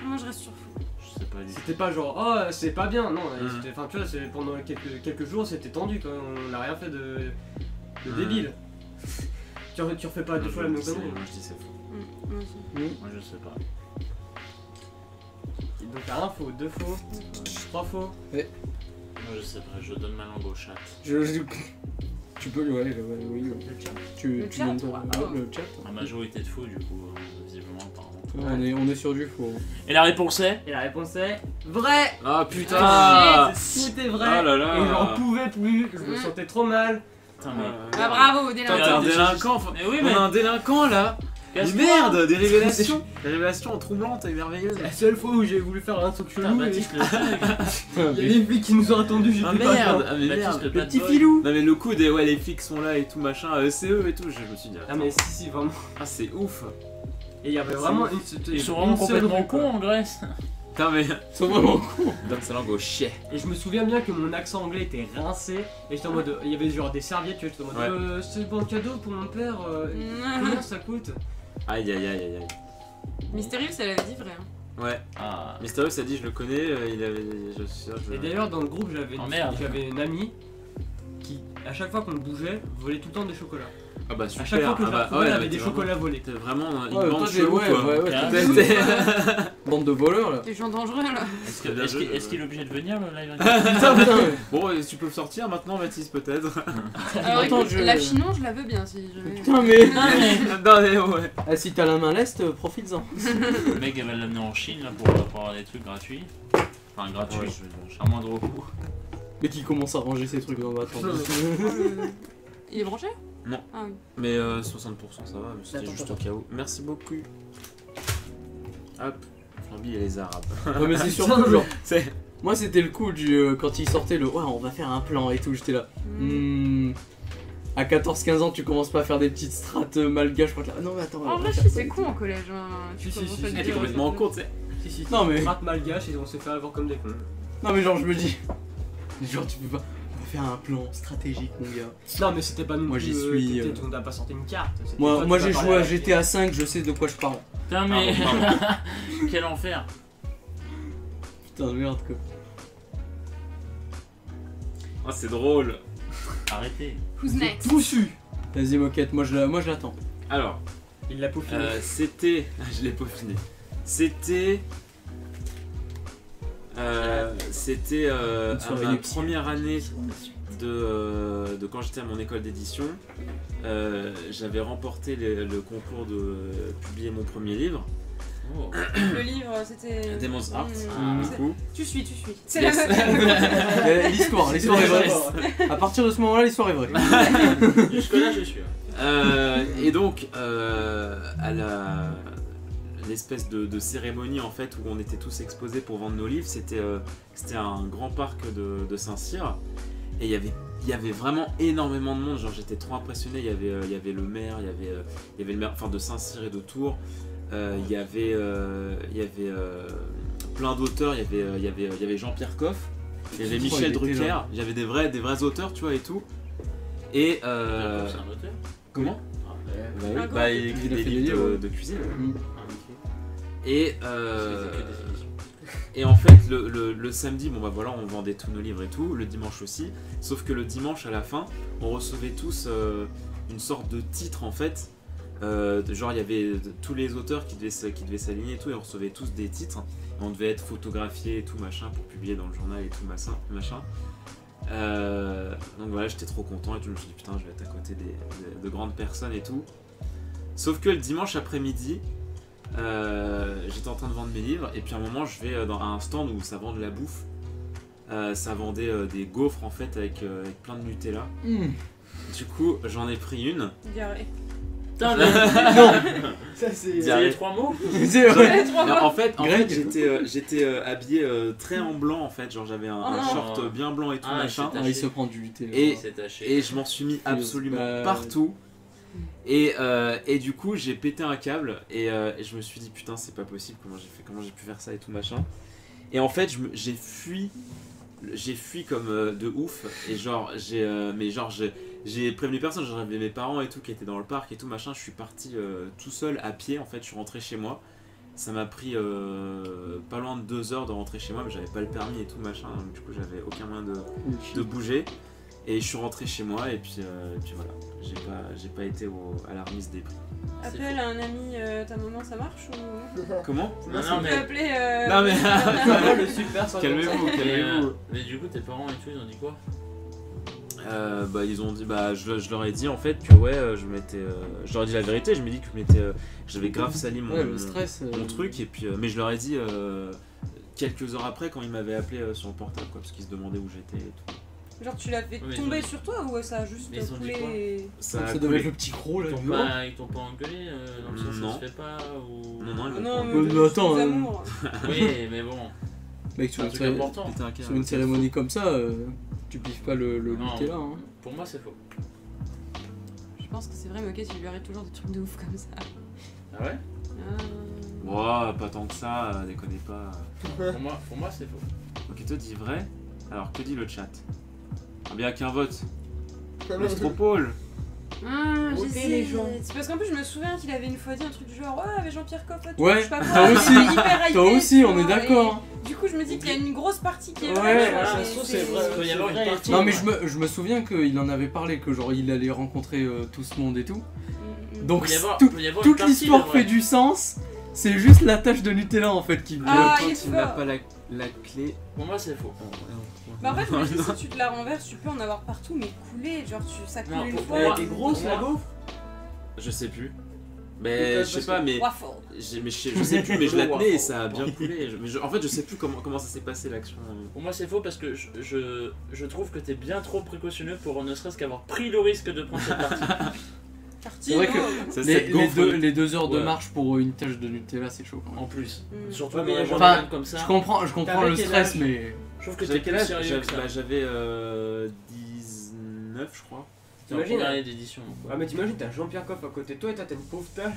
Moi je reste sur faux. je sais pas du tout. C'était pas genre oh c'est pas bien, non, Mhm. c'était- enfin tu vois, pendant quelques jours c'était tendu quand même, on n'a rien fait de Mhm. débile. Tu refais pas deux fois la même Moi, connerie. je dis c'est faux. Moi aussi. Moi je sais pas. Donc t'as un faux, 2 faux, 3 faux. Moi je sais pas, je donne ma langue au chat. Tu peux, ouais, oui. Le chat. Le Tu chat, montes ouais. le chat. La majorité de faux du coup, visiblement apparemment. On est sur du faux. Et la réponse est? Et la réponse est vrai. Ah putain! Tout est vrai. Ah là là. Et j'en pouvais plus, je me sentais trop mal. Putain mais... Ah bravo, Putain, t'es un délinquant. délinquant, enfin, Mais oui on mais... a un délinquant là! Mais Casse-toi. merde! Des révélations! Des révélations troublantes et merveilleuses! C'est la seule fois où j'ai voulu faire un truc Putain, chelou et Baptiste le thug. il y a des flics qui nous ont attendus, j'étais Ah pas merde! dedans. Ah mais Baptiste merde! le Le bad petit boy. filou. Non mais le coup des ouais les flics sont là et tout machin, c'est eux et tout, je me suis dit. Ah mais si vraiment. Ah c'est ouf! Et il y avait vraiment une Ils sont vraiment complètement cons en Grèce. Putain mais. Ils sont vraiment cool. Donne sa langue au chien! Et je me souviens bien que mon accent anglais était rincé et j'étais en mode, il y avait genre des serviettes, tu vois, j'étais en mode, c'est pour un cadeau pour mon père, combien ça coûte? Aïe aïe aïe aïe aïe. Mystérieux, elle avait dit vrai. Hein. Ouais, Ah. Mysterious a dit je le connais, il avait. Je suis sûr, Et d'ailleurs dans le groupe Oh, merde. j'avais une amie qui à chaque fois qu'on bougeait volait tout le temps des chocolats. Ah bah super. À chaque fois que ah je bah, la retrouvais, elle avait t'es des vraiment- chocolats volés. T'es vraiment une Ouais, bande toi, chelou ouais, quoi. ouais, ouais, Ah, bande de voleurs là. Les gens dangereux là. Est-ce C'est bien joué, qu'il est obligé de venir le live Putain, putain, ouais. Bon, tu peux sortir maintenant, Mathis, peut-être. Alors Attends, écoute, je- la finon, je la veux bien si jamais. Putain, mais. Non, mais ouais. Ah, si t'as la main leste, profites-en. Le mec elle va l'amener en Chine là, pour avoir des trucs gratuits. Enfin gratuits, Ouais, à moindre coût. Mais qui commence à ranger ses trucs dans ma tente. Il est branché? Non. Ah oui. Mais 60% ça va, mais c'était Attends, juste attends. au cas où. Merci beaucoup. Hop, Flamby et les Arabes. Ouais, mais c'est surtout genre. C'est. Moi, c'était le coup du. Quand il sortait le. Ouais, on va faire un plan et tout, j'étais là. À 14-15 ans, tu commences pas à faire des petites strates malgaches. Je crois que là. Non, mais attends. En on va vrai, faire si, ça. c'est con en collège. Hein. Tu Si, commences si, à si, le Elle est dire, complètement en ouais. cours, tu sais. Si, Non, mais. Rate malgache et on s'est fait avoir comme des cons. Non, mais genre, je me dis. Genre, tu peux pas. On va faire un plan stratégique, mon gars. Non, mais c'était pas nous. Moi, j'y suis, On n'a pas sorti une carte. C'était Moi, toi, moi tu j'ai vas joué parler à avec- GTA 5, je sais de quoi je parle. Putain mais. Pardon. Quel enfer. Putain de merde quoi. Ah, c'est drôle. Arrêtez. Who's next? Poussu. Vas-y, moquette, moi je l'attends. Alors, Il l'a peaufiné. c'était. Je l'ai peaufiné. C'était. C'était à soirée ma nuptiale. première année de quand j'étais à mon école d'édition. J'avais remporté le concours de publier mon premier livre, Oh. Le livre, c'était. Demon's Art, Ah, du c'est- coup. Tu suis. C'est Yes. L'histoire est vraie. À partir de ce moment-là, l'histoire est vraie. Jusque-là, je suis. Et donc, à l'espèce de cérémonie en fait où on était tous exposés pour vendre nos livres, c'était un grand parc de Saint-Cyr et il y avait vraiment énormément de monde. Genre j'étais trop impressionné. Il y avait le maire, il y avait le maire, enfin de Saint-Cyr et de Tours. Il y avait plein d'auteurs. Il y avait Jean-Pierre Coff, il y avait Oh, Michel il était Drucker. là. Il y avait des vrais auteurs, tu vois et tout. Et C'est un auteur. comment? Ah, Bah oui, Ah, bah, il écrit il a des fait des livres livres. de cuisine. ah, Et, ok. et en fait, le samedi, bon bah voilà, on vendait tous nos livres et tout, le dimanche aussi. Sauf que le dimanche à la fin, on recevait tous une sorte de titre en fait. Genre il y avait tous les auteurs qui devaient s'aligner et tout, et on recevait tous des titres. Et on devait être photographié et tout machin pour publier dans le journal et tout machin. Donc voilà, j'étais trop content et tout, je me suis dit putain, je vais être à côté de grandes personnes et tout. Sauf que le dimanche après-midi, j'étais en train de vendre mes livres et puis à un moment je vais dans un stand où ça vend de la bouffe. Ça vendait des gaufres en fait avec plein de Nutella. Du coup j'en ai pris une. Diarrhée. Putain, mais. Ça, c'est. C'est les 3 mots. C'est vrai. Mais en fait Greg. j'étais habillé très en blanc en fait, genre j'avais un Oh non. short bien blanc et tout Ah, machin. c'est Ah, il se prend du thé. Et- C'est taché. Et je m'en suis mis absolument partout. Et du coup j'ai pété un câble et je me suis dit putain c'est pas possible, comment j'ai pu faire ça et tout machin. Et en fait j'ai fui comme de ouf et genre j'ai prévenu personne, j'avais mes parents et tout qui étaient dans le parc et tout machin. Je suis parti tout seul à pied en fait, je suis rentré chez moi. Ça m'a pris pas loin de 2 heures de rentrer chez moi, mais j'avais pas le permis et tout machin, donc du coup j'avais aucun moyen de bouger. Et je suis rentré chez moi et puis voilà, j'ai pas été à la remise des prix. Appelle un ami, ta maman, ça marche ou. Comment? Non, Tu non, peux mais. appeler. Non mais Vraiment le super sans calmez-vous, calmez-vous. Mais du coup, tes parents et tout, ils ont dit quoi? Bah ils ont dit, bah je leur ai dit en fait que ouais je leur ai dit la vérité, je me dis que j'avais grave sali mon, Ouais, le stress. mon truc et puis mais je leur ai dit quelques heures après quand ils m'avaient appelé sur le portable quoi, parce qu'ils se demandaient où j'étais et tout. Genre, tu l'as fait Oui, tomber ils ont- sur toi ou ça a juste Mais ils ont dit coulé? Ça, Ça a devait coulé. être le petit gros là. Ils du t'ont haut. pas, ils t'ont pas engueulé dans le sens Non. ça se fait pas ou. Non, non, ils m'ont Non, pas mais, engueulé. Mais attends, amour. Oui, mais bon, Mec, c'est sur un une, truc céré- important. Péter un câble. sur une cérémonie comme ça, tu piffes pas le Non. Nutella. Hein. Pour moi, c'est faux. Je pense que c'est vrai, Moquette, il lui arrive toujours des trucs de ouf comme ça. Ah ouais? Wow, pas tant que ça, déconnez pas. Pour moi, c'est faux. Ok, toi dis vrai. Alors que dit le chat? Ah bien qu'un vote. Métropole. Ah, Votez j'hésite. les gens. C'est parce qu'en plus, je me souviens qu'il avait une fois dit un truc du genre, ouais, avec Jean-Pierre Coff, Ouais, je sais pas quoi. toi aussi. Hyper hypé, Toi aussi, tu on est vois, d'accord. et Du coup, coup, je me dis qu'il y a une grosse partie qui est Ouais, vraie. voilà, ça se trouve, c'est vrai. Il peut y avoir une partie. Non mais je me souviens qu'il en avait parlé, que genre il allait rencontrer tout ce monde et tout. Donc Peut y avoir- tout- peut y avoir une toute partie l'histoire de vrai. fait du sens, c'est juste la tâche de Nutella en fait qui... Ah, Quand il est il n'a fort. pas la clé. Pour moi, c'est faux. Bah en fait, je me dis, si tu te la renverses, tu peux en avoir partout, mais couler, genre ça coule Non, une pour fois. moi, Elle était grosse la gaufre. Je sais plus. Mais je sais pas, mais. Waffle. Je sais plus, mais je la tenais et ça a bien coulé. En fait, je sais plus comment ça s'est passé l'action. Pour moi, c'est faux parce que je trouve que t'es bien trop précautionneux pour ne serait-ce qu'avoir pris le risque de prendre cette partie. C'est vrai que Ça, les 2 heures de Ouais. marche pour une tâche de Nutella c'est chaud quand même. En plus. Mm. Surtout Ouais, dans mais la enfin, journée comme ça. Je comprends T'avais le quel stress âge mais... Je trouve que J'avais t'es quel plus âge sérieux que ça. J'avais 19, je crois. T'es en T'imagines, première année d'édition. Ah mais t'imagines, t'as Jean-Pierre Coff à côté de toi et t'as une pauvre tâche.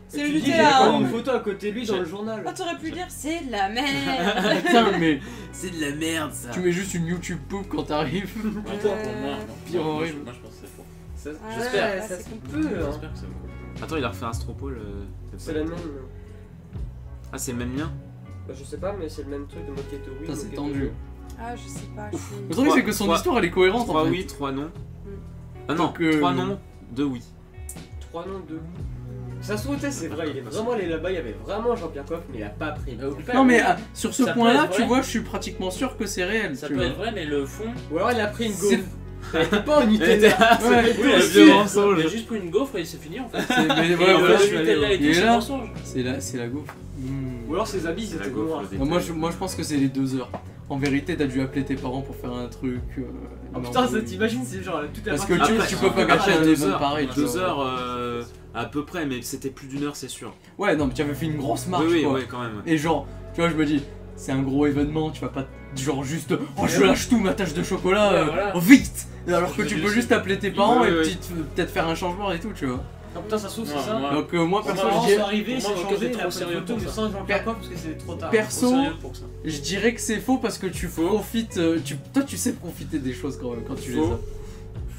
C'est Et le tu dis, Nutella, j'ai hein. une photo à côté de lui dans le journal. Ah, t'aurais pu dire, c'est de la merde. Putain mais C'est de la merde ça. tu mets juste une YouTube poop quand t'arrives. Pour moi, non. Pire Moi, horrible. Moi, je pense que c'est faux. Ça- Ouais, J'espère, là, ça c'est se compliqué. peut. Hein. J'espère que c'est faux. Attends, il a refait un stropole. C'est la même. Ah, c'est le même lien. Bah, je sais pas, mais c'est le même truc de Moketo oui. Putain, c'est Moketo tendu. non. Ah, je sais pas. je suis- Le truc c'est que son Trois- histoire elle est cohérente 3 en fait. oui, 3 non. Ah non, Donc, 3 non, 2 oui. 3 noms, 2. Ça se trouve, c'est vrai, il est vraiment allé là-bas, il y avait vraiment Jean-Pierre Coff, mais il a pas pris. Non mais sur ce Ça peut point-là, être tu vrai. vois, je suis pratiquement sûr que c'est réel. Ça tu peut vois. être vrai, mais le fond. Ou alors il a pris une C'est- gaufre. Elle était pas en Nutella. Ouais, Oui, le aussi. vieux Il mensonge. a juste pris une gaufre et c'est fini en fait. mais Et ouais, en voilà, fait, je suis allé, Nutella et il est tout, c'est là. mensonge. C'est la gaufre. Ou alors ses habits C'est la étaient gaufre, noirs. le Ah, moi je pense que c'est les 2 heures. En vérité, t'as dû appeler tes parents pour faire un truc. Oh non, putain, ça oui. t'imagines, c'est genre toute la Parce que partie. tu peux pas Après, gâcher un 2 événement heures, pareil. tu 2 vois. heures à peu près, mais c'était plus d'1 heure, c'est sûr. Ouais, non, mais tu avais fait une grosse marche. Oui, oui, quoi. ouais, quand même. Et genre, tu vois, je me dis, c'est un gros événement, tu vas pas genre juste, oh je lâche tout ma tâche de chocolat, Ouais, voilà. vite. Alors que Je tu dis peux aussi. juste appeler tes parents Oui, et oui. peut-être faire un changement et tout, tu vois. Ah putain, ça se trouve, c'est Ouais, ça. moi- Donc moi Pour perso, moi, je Ils dirais, sont arrivés, ils pour moi, sont Moketo, changés, c'est il a trop pris sérieux une photo pour de ça. sans Jean-Pierre Coff parce que c'était trop tard. Perso, Trop sérieux pour ça. je dirais que c'est faux parce que tu profites, toi tu sais profiter des choses quand tu fais Faux. ça.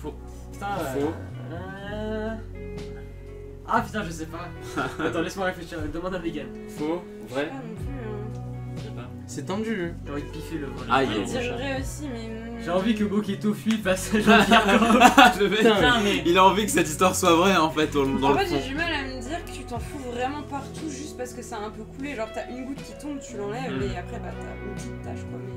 Faux. Putain, Faux. Ah putain, je sais pas. Attends, laisse-moi réfléchir, demande à Vegan. Faux, vrai. Pas non plus, hein. Je sais pas. C'est tendu. J'ai envie de piffer le vrai. Aïe. Je dirais vrai aussi, mais. J'ai envie que Moketo fuit face à Jean-Pierre Coff. Le mec, Putain, mais. il a envie que cette histoire soit vraie en fait, dans En le fait, fond. j'ai du mal à me dire que tu t'en fous vraiment partout juste parce que ça a un peu coulé. Genre, t'as une goutte qui tombe, tu l'enlèves Mm. et après, bah, t'as une petite tache quoi. Mais.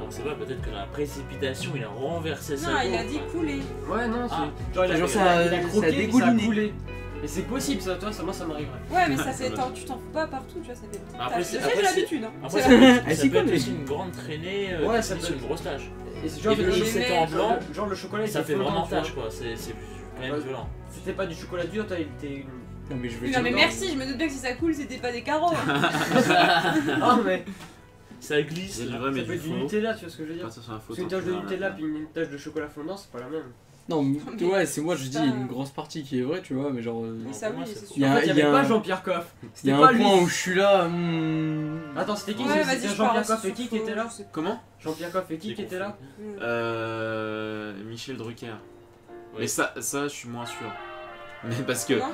On sait pas, peut-être que dans la précipitation, il a renversé sa Non, il a gaufre. dit couler. Ouais, non, c'est. Ah. Genre, il a, Genre, il ça- a ça a croqué, mais ça a dégouliné. coulé. Et c'est possible, ça, toi, ça, moi, ça m'arriverait. Ouais, mais ça fait. Tu t'en fous pas partout, tu vois, ça fait une petite Après, tache. c'est- Je sais, après, j'ai c'est- l'habitude. Hein. Après, C'est ça la- peut Elle être, ça s'y peut être connaît. aussi une grande traînée Ouais, qui ça finit peut sur être- une grosse tache. Et c'est Et genre, le le- c'est en blanc, genre le chocolat, il ça était fait fondant, vraiment tu vois. tache quoi, c'est quand même Ouais. violent. C'était pas du chocolat dur, toi, il était. Non mais je vais Oui, non, mais merci, je me doute bien que si ça coule, c'était pas des carreaux. Ah, mais. Ça glisse. C'est du là. vrai, mais Ça peut du être du faux. Nutella, tu vois ce que je veux dire? Partir sur la Parce photo. qu'une tache de tu verras. Nutella puis une tache de chocolat fondant, c'est pas la même. Non, mais, Mais- ouais, c'est moi je dis Putain. une grosse partie qui est vraie, tu vois, mais genre Mais ça, pour moi, oui, c'est c'est faux. Il y a En un- fait, il y il y a avait pas un- Jean-Pierre Coff. il y C'était a pas un lui. point où je suis là. Attends, c'était qui? Ouais, C'était vas-y, je Jean-Pierre pars. Coff et qui était là? Comment Jean-Pierre Coff et qui était là? Michel Drucker. Ouais. Mais ça, je suis moins sûr. Mais parce que Non.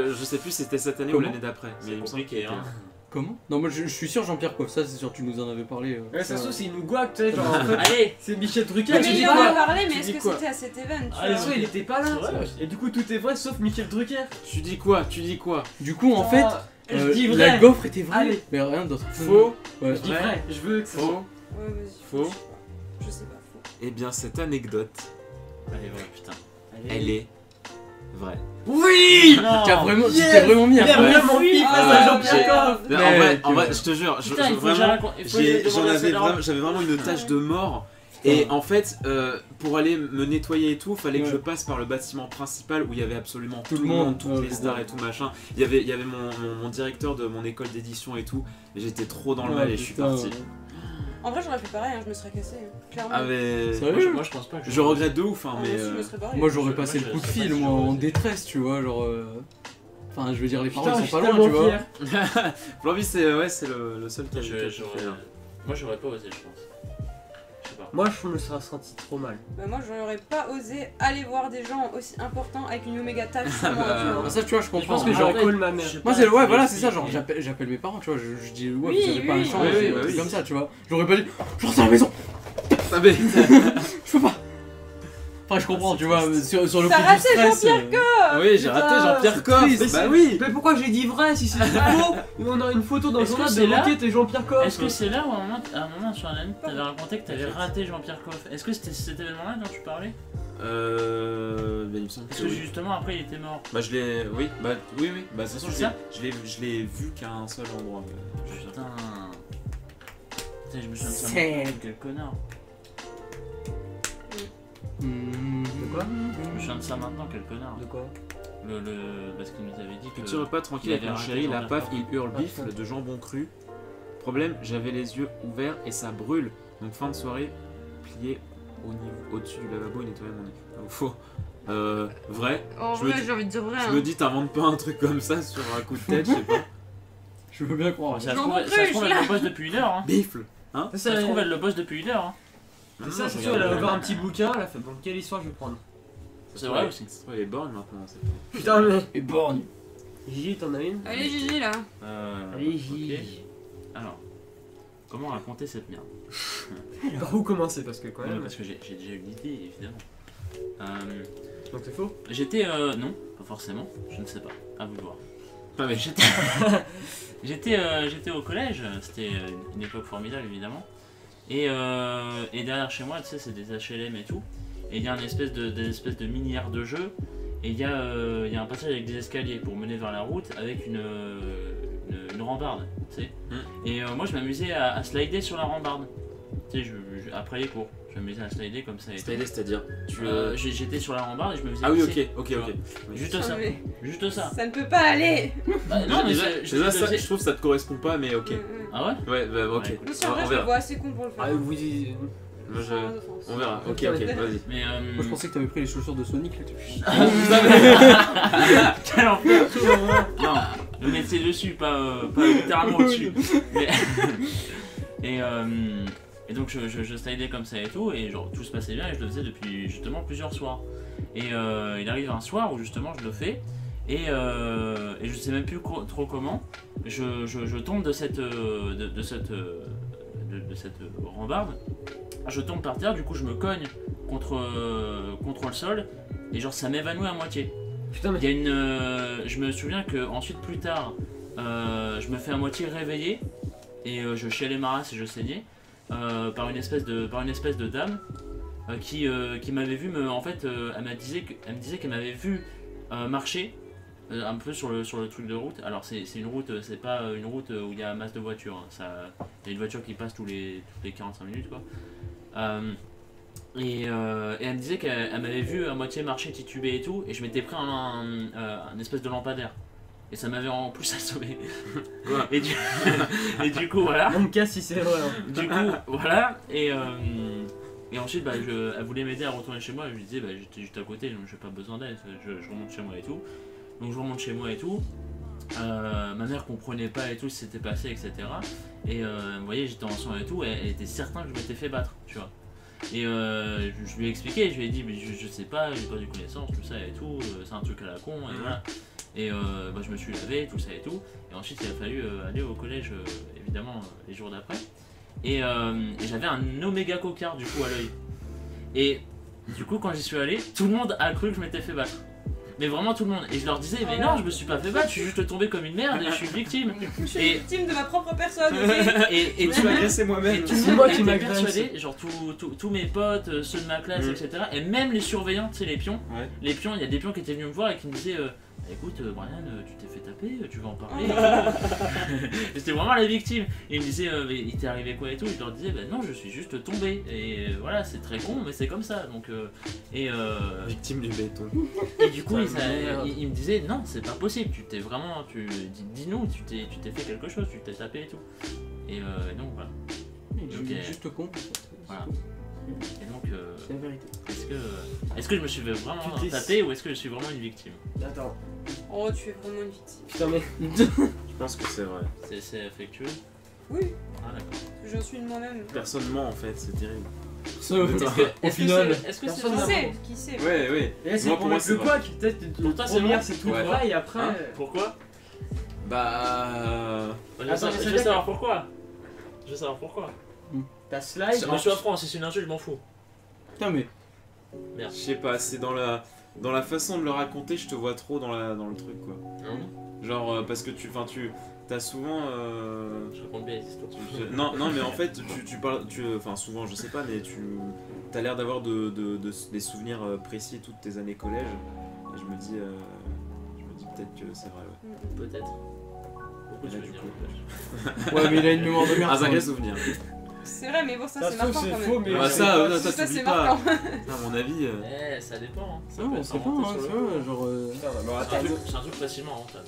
je sais plus si c'était cette année ou Comment l'année d'après. Mais il me semble compliqué, qu'il était- hein. Comment? Non, moi je suis sûr Jean-Pierre Coff, ça c'est sûr, tu nous en avais parlé. Ouais, ça se trouve, c'est une gouac, tu sais, genre en fait, Allez. c'est Michel Drucker. Mais tu il dis en a quoi? parlé, mais Tu est-ce dis que quoi? c'était à cet event tu Ah, vois ça, il était pas là. C'est vrai. Et du coup, tout est vrai sauf Michel Drucker. Tu dis quoi Tu dis quoi Du coup, en fait, Ah, je dis vrai. la gaufre était vraie. Allez. Mais rien d'autre. Faux Ouais. Je dis vrai, je veux que ça soit. Faux Ouais, vas-y. Faux. Je sais pas, faux. Eh bien, cette anecdote, Allez, voilà, putain. elle est vraie. Oui! Tu t'es vraiment mis à Il a fond. vraiment mis face à Ouais, Jean-Pierre Coff. Mais Mais en vrai, je te jure, Putain, il faut que vraiment, j'arrête- il faut que j'aille demander à Cédric. j'avais vraiment une tâche de mort. Et en fait, pour aller me nettoyer et tout, fallait que Ouais. je passe par le bâtiment principal où il y avait absolument Tout tout le le monde, monde. toutes Ouais, les ouais. stars et tout machin. Il y avait mon directeur de mon école d'édition et tout. Et j'étais trop dans le mal et je suis putain. parti. En vrai, j'aurais fait pareil, hein, je me serais cassé, clairement. Ah mais Sérieux? Moi, je pense pas que je regrette de ouf, hein, Ah, mais moi aussi, je me serais barré. Moi j'aurais Moi, passé je le coup de sais pas fil, si moi j'aurais en osé. détresse, tu vois, genre. Enfin, je veux dire, les Putain, parents je ils suis sont pas loin, tu tellement vois. fier. Flamby c'est le seul qui a Je- qui a j'aurais- fait, hein. Moi, j'aurais pas osé, je pense. Je sais sais pas. Moi, je me serais senti trop mal. Bah, moi, j'aurais pas osé aller voir des gens aussi importants avec une oméga tâche sur moi, tu vois. Bah, ça, tu vois, je Je comprends. pense que Genre, j'aurais call ma mère. Je sais moi, pas, c'est ouais, voilà, les c'est ça. filles, Genre, j'appelle mes parents, tu vois. Je dis, ouais, Oui, vous avez pas un oui, champ, oui, un bah truc oui. comme ça, tu vois. J'aurais pas dit, je rentre à la maison. Ah, mais... Je peux pas. Enfin, je comprends, tu vois, mais sur le T'as coup du raté stress. Oui, j'ai raté Jean-Pierre Coff. Bah oui. Mais pourquoi j'ai dit vrai si c'est faux? On a une photo dans le Est-ce que journal c'est de là Rocket et Jean-Pierre Coff. Est-ce que c'est là où à un moment sur un ami t'avais raconté que t'avais raté Jean-Pierre Coff? Est-ce que c'était cet événement-là dont tu parlais? Bah, il me semble Parce que que oui. justement après il était mort. Bah je l'ai... Oui, bah oui, oui. Bah de toute façon, C'est ça je l'ai vu qu'à un seul endroit. Putain. Putain, je me souviens de ça. C'est- Quel connard. De quoi? Je me souviens de ça maintenant, quel connard. De quoi? Parce qu'il nous avait dit que. Petit repas tranquille il avec avait mon raté chéri, la Jean-Pierre paf, Coff. il hurle bifle de jambon cru. Problème, j'avais les yeux ouverts et ça brûle. Donc fin de soirée, plié au-dessus du lavabo et nettoyer mon nez. Donc faux. Vrai. En Je me vrai, dis- j'ai envie de dire vrai. Je hein. me dis, t'inventes pas un truc comme ça sur un coup de tête, je sais pas. Je veux bien croire. Ça se J'en trouve, comprends ça se plus, trouve, je elle suis le bosse depuis 1 heure. Hein. Bifle. C'est Ça se trouve, elle le bosse depuis 1 heure. Hein. Non, C'est non, ça, je c'est sûr, regarde elle a le- ouvert un petit bouquin, elle a fait bon, quelle histoire je vais prendre? C'est vrai aussi. Ça se trouve, elle est borne maintenant. c'est pas- Putain, mais. Et borgne. Gigi, t'en as une? Allez, Gigi là. Allez, Ok. Gigi. Alors, comment raconter cette merde? Par où commencer? Parce que quand Ouais, même. parce que j'ai déjà eu l'idée, évidemment. Donc c'est faux? J'étais. Non, pas forcément, je ne sais pas. À vous de voir. Ah, mais J'étais. J'étais au collège, c'était une époque formidable évidemment. Et derrière chez moi, tu sais, c'est des HLM et tout. Et il y a des espèces de mini-aires de jeu. Et il y a un passage avec des escaliers pour mener vers la route avec une rambarde, tu sais. Et moi je m'amusais à slider sur la rambarde. Tu sais, après les cours, je m'amusais à slider comme ça et tout. Slider, c'est-à-dire J'étais sur la rambarde et je me faisais Ah oui, ok, glisser, ok, tu vois. ok. Juste Ah, ça, mais juste ça. ça ne peut pas aller. Bah, non mais déjà, je déjà, le ça, faisais- je trouve que ça te correspond pas, mais ok. Ah ouais? Ouais, bah ok. Ouais, Mais si en vrai, on je le verra. vois assez con pour le faire. Ah, vous dites. Moi, Sans offense. On verra. Ok, Ok, ok, vas-y. Mais Moi, je pensais que t'avais pris les chaussures de Sonic là. Quel enfer. Non, je mettais dessus, pas littéralement au-dessus. Mais- et donc je slidais comme ça et tout, et genre tout se passait bien, et je le faisais depuis justement plusieurs soirs. Et il arrive un soir où justement je le fais, et je sais même plus trop comment, je tombe de cette rambarde, je tombe par terre, du coup je me cogne contre le sol, et genre ça m'évanouit à moitié. Putain, mais. Il y a une, je me souviens que ensuite plus tard, je me fais à moitié réveiller et je chialais ma race et je saignais par une espèce de dame qui m'avait vu en fait, elle me disait qu'elle m'avait vu marcher un peu sur le truc de route. Alors c'est une route, c'est pas une route où il y a masse de voitures. Hein. Il y a une voiture qui passe toutes les 45 minutes quoi. Et elle me disait qu'elle m'avait vu à moitié marcher, tituber et tout, et je m'étais pris un espèce de lampadaire. Et ça m'avait en plus assommé. Quoi et du coup, voilà. On me casse si c'est vrai. hein. Du coup, voilà. Et ensuite, bah, elle voulait m'aider à retourner chez moi. Je lui disais, bah, j'étais juste à côté, donc j'ai pas besoin d'aide. Je remonte chez moi et tout. Donc je remonte chez moi et tout. Ma mère comprenait pas et tout ce qui s'était passé, etc. Et vous voyez, j'étais en sang et tout. Et elle était certain que je m'étais fait battre, tu vois. Et je lui ai expliqué, je lui ai dit, mais je sais pas, j'ai pas eu connaissance, tout ça et tout, c'est un truc à la con, et voilà. Et bah, je me suis lavé, tout ça et tout. Et ensuite, il a fallu aller au collège, évidemment, les jours d'après. Et j'avais un Oméga Cocard, du coup, à l'œil. Et du coup, quand j'y suis allé, tout le monde a cru que je m'étais fait battre. Mais vraiment tout le monde. Et je leur disais, mais non, je me suis pas fait battre, je suis juste tombé comme une merde et je suis victime. Je suis Et- victime de ma propre personne, ok. Et Je me suis agressé moi-même. et tout C'est le moi monde qui était m'agresse. persuadé, genre tous mes potes, ceux de ma classe, etc. Et même les surveillants, tu sais, les pions. Ouais. Les pions, il y a des pions qui étaient venus me voir et qui me disaient écoute, Brian, tu t'es fait taper, tu vas en parler. C'était vraiment la victime. Et ils me disaient mais il t'est arrivé quoi et tout. Je leur disais bah non, je suis juste tombé. Et voilà, c'est très con, mais c'est comme ça. Donc, Victime du béton. et du coup, Ça merde. il me disait non, c'est pas possible. Tu t'es vraiment, dis-nous, tu t'es fait quelque chose, tu t'es tapé et tout. Et donc voilà. Il est Ok. juste con. Voilà. Et donc, C'est la vérité. est-ce que je me suis vraiment Tu t'es- tapé ou est-ce que je suis vraiment une victime? Attends. Oh, tu es vraiment une victime. Putain, mais. Je pense que c'est vrai. C'est affectueux? Oui, Ah d'accord. je suis de moi-même. Personne ment en fait, c'est terrible. Au final. Est-ce que c'est Personne Qui n'a- vraiment sait? Qui sait? Ouais, ouais. Et là, c'est Moi, pour moi, mettre le c'est quoi qui peut-être Pour toi, c'est première, bon. c'est tout Ouais. vrai et après. Hein Pourquoi Bah. Je Attends, veux savoir pourquoi. Je veux savoir pourquoi. Ta slide. Monsieur Affront, si c'est une insulte, je m'en fous. Putain, mais. Je sais pas, c'est dans la façon de le raconter, je te vois trop dans le truc quoi. Genre parce que t'as souvent Je raconte bien les histoires. non mais en fait tu parles enfin souvent je sais pas mais t'as l'air d'avoir des souvenirs précis toutes tes années collège et je me dis peut-être que c'est vrai ouais. Peut-être. Beaucoup de Et là, souvenirs. du Ouais, mais il a une mémoire de merde. Un quand sacré même. souvenir. C'est vrai, mais bon, ça Ça c'est se trouve, marquant c'est quand faux, même. mais. Ah je ça sais pas. Ça, t'oublies c'est pas. marquant. À mon avis Ça dépend. Hein. Ça Non, peut on être sait pas, inventé hein, sur tu le vois, coup. genre. Putain, mais C'est un attends, truc- c'est un truc facilement inventable.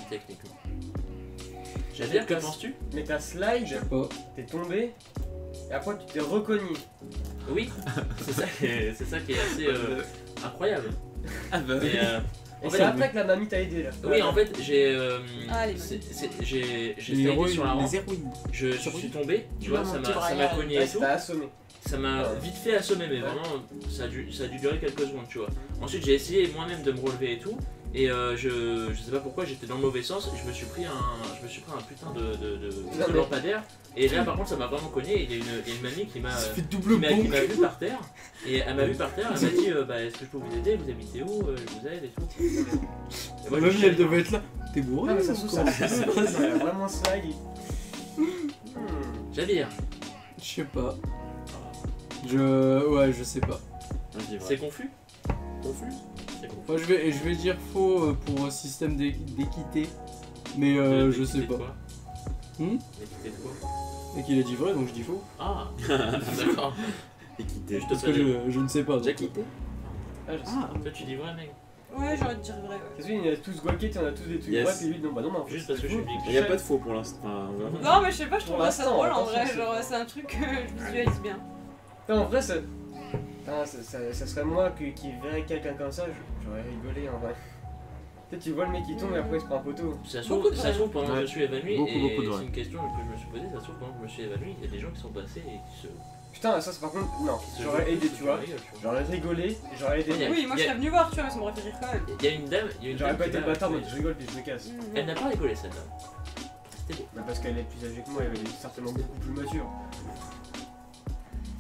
Techniquement. J'allais que penses-tu mais ta Je slide, sais pas. t'es tombé et après tu t'es reconnu. Oui, c'est ça qui est assez incroyable. ah bah Et, Et En c'est fait, après que la mamie t'a aidé là. oui, en fait, j'ai Ah, les j'ai Les slidé héroïnes, sur la rampe. les héroïnes. Je suis tombé, tu vois, Non, ça mon petit m'a braillard. cogné Ouais, et tout. t'as assommé. Ça m'a vite fait assommer, mais vraiment, ça a dû durer quelques secondes, tu vois. Ensuite, j'ai essayé moi-même de me relever et tout, et je sais pas pourquoi, j'étais dans le mauvais sens, et je me suis pris un putain de lampadaire, et là, par contre, ça m'a vraiment cogné, et il y a une mamie qui m'a Ça fait double qui bonk. m'a vu par terre, et elle m'a vu par terre, elle m'a dit bah, est-ce que je peux vous aider, vous habitez où, je vous aide et tout. Et moi, La je mamie, me elle suis- devait être là. T'es bourré Ah, mais ça ou se trouve, comment ça a vraiment slide. J'admire. Je sais pas. Ouais, je sais pas. C'est confus. Confus. C'est confus. Moi, je vais dire faux pour système d'équité. Mais je sais L'équité de pas. quoi L'équité de quoi Et qu'il a dit vrai, donc je dis faux. Ah, d'accord. équité. Je te Parce que je ne sais pas. donc. Déjà quitté. Ah, je sais. Ah, Toi, tu dis vrai, mec. Ouais, j'ai envie de dire vrai. Ouais. Parce qu'il y a tous Guaquet, on a tous des trucs Yes. vrais, puis lui, non, bah non, mais en fait, Juste parce que je suis big. Il n'y a pas de faux pour l'instant. Enfin, on verra. Non, mais je sais pas, je trouve ça l'instant, drôle en attention, vrai. c'est- Genre, c'est un truc que je visualise bien. Non, en vrai, ça serait moi qui verrais quelqu'un comme ça, j'aurais rigolé en vrai. Tu sais, tu vois le mec qui tombe et après il se prend un poteau. Ça se Beaucoup trouve, de ça vrai. se trouve pendant que je me suis évanoui, Beaucoup, et beaucoup de vrai. c'est une question que je me suis posée, ça se trouve pendant que je me suis évanoui, il y a des gens qui sont passés et qui se. Putain, ça c'est par contre, non, qui se j'aurais jouent- aidé, qui se tu vois. jouent la gueule, tu vois. J'aurais rigolé, j'aurais aidé. Ouais, Oui, moi je serais venu voir, tu vois, mais ça m'aurait fait rire quand même. Il y a une dame, il y a une J'aurais dame pas qui été m'a- bâtard, mais je rigole puis je me casse. Elle n'a pas rigolé cette dame. C'était beau. Bah, parce qu'elle est plus âgée que moi, elle est certainement beaucoup plus mature.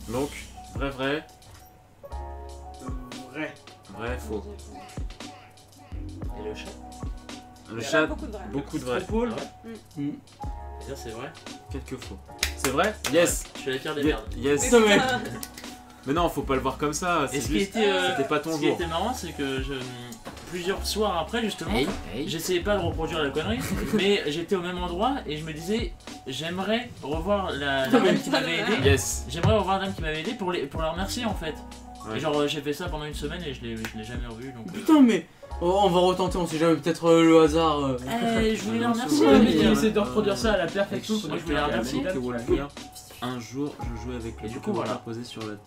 Donc, vrai, Vrai. vrai, faux. Et le chat Le Il y a chat, beaucoup de vrai. beaucoup de vrai. Paul, Hmm. Et ça, c'est vrai. Quelques faux. C'est vrai? Yes! Je suis allé faire des Ye- merdes. Yes! Mais Ça, mec. putain, Mais non, faut pas le voir comme ça. Et C'est ce qui juste. était, C'était pas ton ce qui jour. était marrant, c'est que plusieurs soirs après, justement, j'essayais pas de reproduire la connerie, mais j'étais au même endroit et je me disais, j'aimerais revoir la dame qui m'avait aidé. Yes! J'aimerais revoir la dame qui m'avait aidé pour la remercier en fait. Ouais. Et genre, j'ai fait ça pendant une semaine et je l'ai jamais revu donc. Putain, mais. Oh, on va retenter, on sait jamais, peut-être le hasard. Je voulais la remercier. Ouais, mais mais il dire. essaie de reproduire ça à la perfection. Moi, je voulais la remercier. Que Walker, un jour, je jouais avec Et le du duc coup, Walker voilà. posé sur le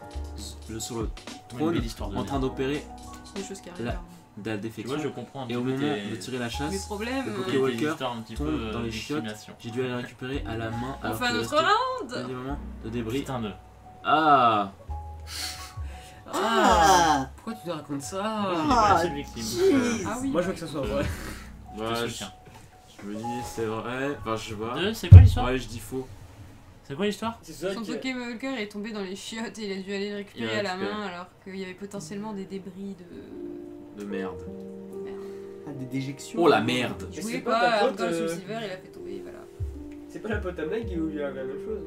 Une trône, belle histoire de en train merde. d'opérer c'est des choses qui arrivent. La- là. de la Tu défection. vois, je comprends un Et au petit peu moment tes- de tirer la Mes chasse, problèmes. le tes Poké Walker histoires un petit peu tombe dans les chiottes. discrimination. j'ai dû aller récupérer à la main. On alors fait un qu'il autre restait round. des moments de débris. Putain de. Ah! Pourquoi tu te racontes ça Moi, j'ai pas la seule victime. Ah oui. Moi je veux que ça soit vrai. Je Ouais, te je soutiens. me dis, c'est vrai. Enfin, je sais pas. C'est quoi l'histoire Ouais, je dis faux. C'est quoi l'histoire C'est ça Son qui. Pokémon Walker est tombé dans les chiottes et il a dû aller le récupérer Il a à la récupéré. main alors qu'il y avait potentiellement des débris de. De merde. Ah, des déjections. Oh la merde! Je Mais voulais c'est pas ta pas, faute, dans le Silver il a fait tomber, voilà. C'est pas la pote à Meg qui lui a la même chose.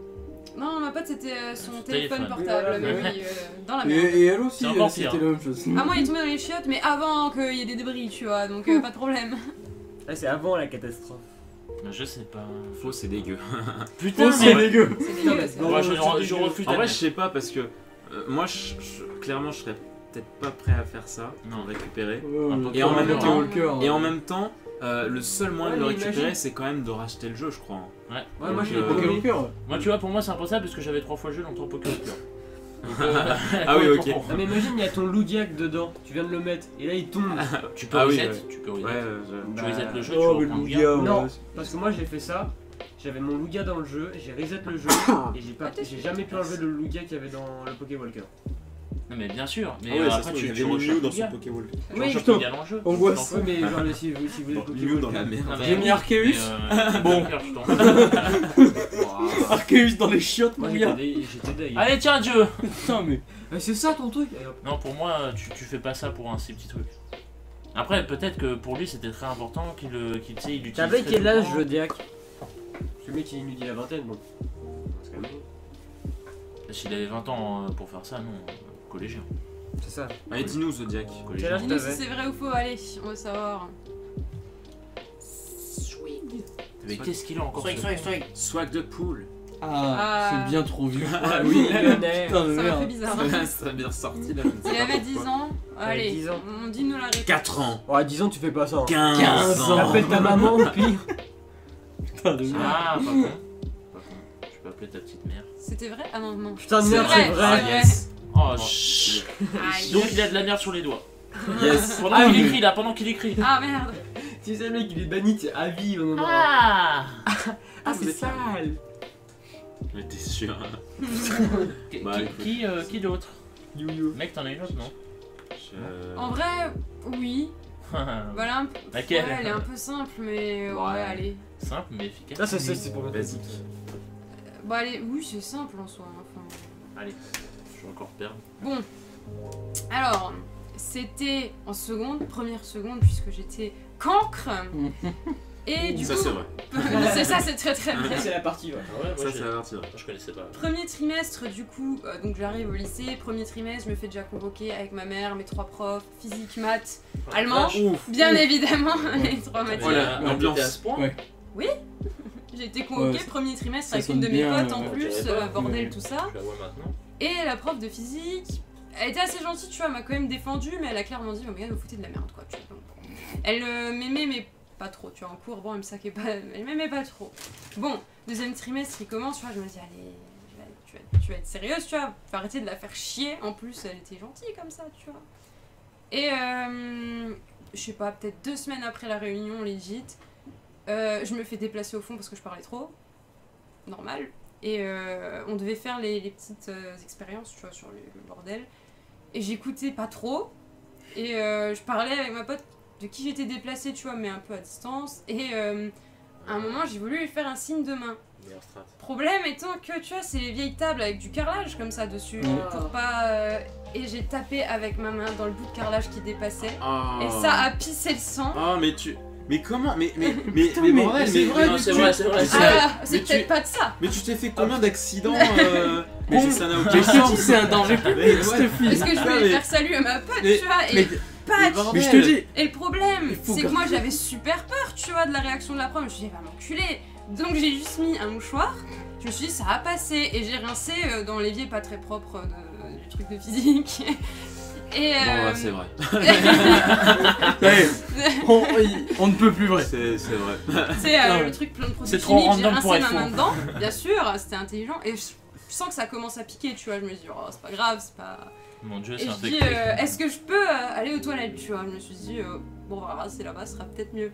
Non, ma pote c'était son Téléphone. téléphone portable, Oui, mais oui, dans la merde. Et elle aussi, C'est encore c'était pire. la même chose. Ah, moi il est tombé dans les chiottes, mais avant qu'il y ait des débris, tu vois, donc pas de problème. Ah, c'est avant la catastrophe. Je sais pas. Faux, c'est dégueu. Putain, Oh, c'est mais. dégueu. C'est dégueu, c'est Non, Moi, mais je refuse En vrai, je d'admettre. sais pas parce que moi, clairement, je serais peut-être pas prêt à faire ça, Non. d'en récupérer. Et en même temps. Et en même temps, le seul moyen Ouais, de le mais récupérer, imagine. c'est quand même de racheter le jeu, je crois. Ouais. Ouais, moi je l'ai Donc, pas Poké oublié. Walker. Moi, tu vois, pour moi, c'est impossible parce que j'avais 3 fois le jeu dans 3 Pokémon. Ah oui, ok. Ah, mais imagine, il y a ton Loudiac dedans, tu viens de le mettre, et là il tombe. Tu peux Ah oui, reset, ouais. tu peux Ouais, reset. Tu reset le jeu, tu Oh, mais reprends le le gars. gars, Non, ouais. parce que moi j'ai fait ça, j'avais mon Lugia dans le jeu, j'ai reset le jeu et j'ai jamais pu enlever le Lugia qu'il y avait dans le Pokéwalker. Non mais bien sûr, mais Ah ouais, ça se après trouve, il y tu avait rechopes Mew dans Lugia. son Pokéball. Tu Oui, rechopes justement. Lugia dans le jeu. Angoisse. Tu t'en Oui, fous. mais genre si vous voulez Bon, Pokéwalker. Mew dans la merde. Non, mais- J'ai mis Arceus. mais, Bon. je t'en- Arceus dans les chiottes, mon Moi gars. j'étais deg. Allez tiens Dieu. Putain, mais. C'est ça ton truc. Allez, hop. Non pour moi tu fais pas ça pour un si petit truc. Après peut-être que pour lui c'était très important qu'il tu sais il utilise. T'avais très quel âge souvent. Zodiac? Celui qui nous dit la vingtaine, bon. C'est quand même bon. S'il avait 20 ans pour faire ça, non, collégien. C'est ça. Allez, dis-nous, Zodiac. Collégien. Quel âge Dis-nous si t'avais? c'est vrai ou faux, allez, on va savoir. Mais qu'est-ce qu'il a encore ce- Swag de poule. Ah, c'est bien trop vieux. Ah oui, Putain Lionel. de Ça m'a fait merde. bizarre. Ça a bien ressorti là. Il avait 10 ans. Allez, 10 ans. on dit-nous la réponse. 4 ans. Ouais, 10 ans, tu fais pas ça. Hein. 15 ans. T'appelles ta maman, pire. Putain de merde. Ah, pas con. Pas con. Je peux appeler ta petite mère. C'était vrai? Ah non, non. Putain de C'est merde, vrai, c'est vrai. c'est vrai. Yes. Oh, Aïe. donc il a de la merde sur les doigts. Yes. Pendant Ah, qu'il mais- écrit là, pendant qu'il écrit. Ah merde. Tu sais, le mec, il est banni, c'est à vie au moment. Ah Ah, vous c'est êtes sale. Mais t'es sûr. Qui, Bah, écoute. qui d'autre Yo-yo. Mec, t'en as une autre, non En vrai, oui. Voilà, un peu. Laquelle Ouais, elle est un peu simple, mais ouais, Ouais. allez. Simple mais efficace. Ah, ça, c'est pour le Basique. Bah, allez, oui, c'est simple en soi. Enfin. Allez, je vais encore perdre. Bon, alors, c'était en seconde, première seconde, puisque j'étais cancre. Et du Ça, coup, c'est vrai. c'est ça, c'est très très vrai. C'est la partie, ouais. Ouais, moi, Ça, c'est la partie, ouais. je connaissais pas. Premier trimestre, du coup, donc j'arrive au lycée. Premier trimestre, je me fais déjà convoquer avec ma mère, mes 3 profs, physique, maths, allemand. Ouf. Bien évidemment, les 3 matières. Voilà, l'ambiance l'ambiance. à ce point. Ouais. J'ai été convoquée Ouais, premier trimestre ça avec sonne une de mes bien, potes en ouais. plus, Je savais pas, bordel, mais- tout ça. Je la vois maintenant. Et la prof de physique, elle était assez gentille, tu vois, elle m'a quand même défendue, mais elle a clairement dit, oh, mais vous foutez de la merde, quoi. Tu vois. Elle m'aimait, mais pas trop, tu vois, en cours, bon, elle me saquait pas, elle m'aimait pas trop. Bon, deuxième trimestre, il commence, tu vois, je me dis, allez, tu vas être sérieuse, tu vois, faut arrêter de la faire chier. En plus, elle était gentille comme ça, tu vois. Et, je sais pas, peut-être 2 semaines après la réunion, legit, je me fais déplacer au fond parce que je parlais trop. Normal. Et on devait faire les petites expériences, tu vois, sur le bordel. Et j'écoutais pas trop. Et je parlais avec ma pote de qui j'étais déplacée, tu vois, mais un peu à distance. Et à un moment, j'ai voulu lui faire un signe de main. Meilleure strat. Problème étant que, tu vois, c'est les vieilles tables avec du carrelage comme ça dessus. Pour pas... et j'ai tapé avec ma main dans le bout de carrelage qui dépassait. Oh. Et ça a pissé le sang. Oh, mais tu. Mais comment Mais mais bordel, c'est vrai, Non, mais c'est tu- vrai, c'est vrai. mais c'est tu- vrai. Ah, c'est mais peut-être tu- pas de ça. Mais tu t'es fait combien d'accidents Bon, ça n'a aucun Mais je te sens. dis, c'est un danger public, Mais cette ouais. fille. Parce que je Non, voulais mais- faire salut à ma pote, mais- tu vois, et mais- patch. bordel. Mais je te dis, Et le problème, Il faut c'est que gar- moi j'avais super peur, tu vois, de la réaction de la prof. Je me suis dit, elle va m'enculer. Donc j'ai juste mis un mouchoir. Je me suis dit, ça va passer. Et j'ai rincé dans l'évier pas très propre du truc de physique. Et Bon, ouais, c'est vrai. ouais, on ne peut plus vrai. C'est vrai. C'est Ah ouais. le truc plein de produits C'est trop chimiques, j'ai random pour rincé être ma main faux. dedans, bien sûr, c'était intelligent. Et je sens que ça commence à piquer, tu vois. Je me dis, oh, c'est pas grave, c'est pas. Mon dieu, Et c'est je dis, infecté. est-ce que je peux aller aux toilettes, tu vois. Je me suis dit, bon, on va rester là-bas, ce sera peut-être mieux.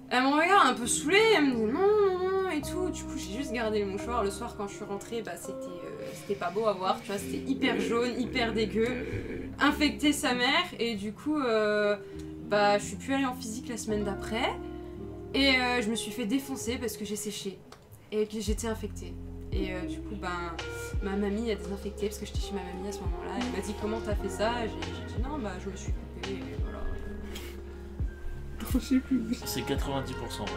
Elle me regarde un peu saoulée, elle me dit non, et tout. Du coup, j'ai juste gardé le mouchoir. Le soir, quand je suis rentrée, bah, c'était pas beau à voir, tu vois. C'était hyper jaune, hyper dégueu. Infecté sa mère, et du coup, bah, je suis plus allée en physique la semaine d'après. Et je me suis fait défoncer parce que j'ai séché et que j'étais infectée. Et du coup, ben, ma mamie a désinfecté parce que j'étais chez ma mamie à ce moment-là. Elle m'a dit comment t'as fait ça. J'ai dit non, bah je me suis coupée. Et voilà. Je sais plus. C'est 90% vrai.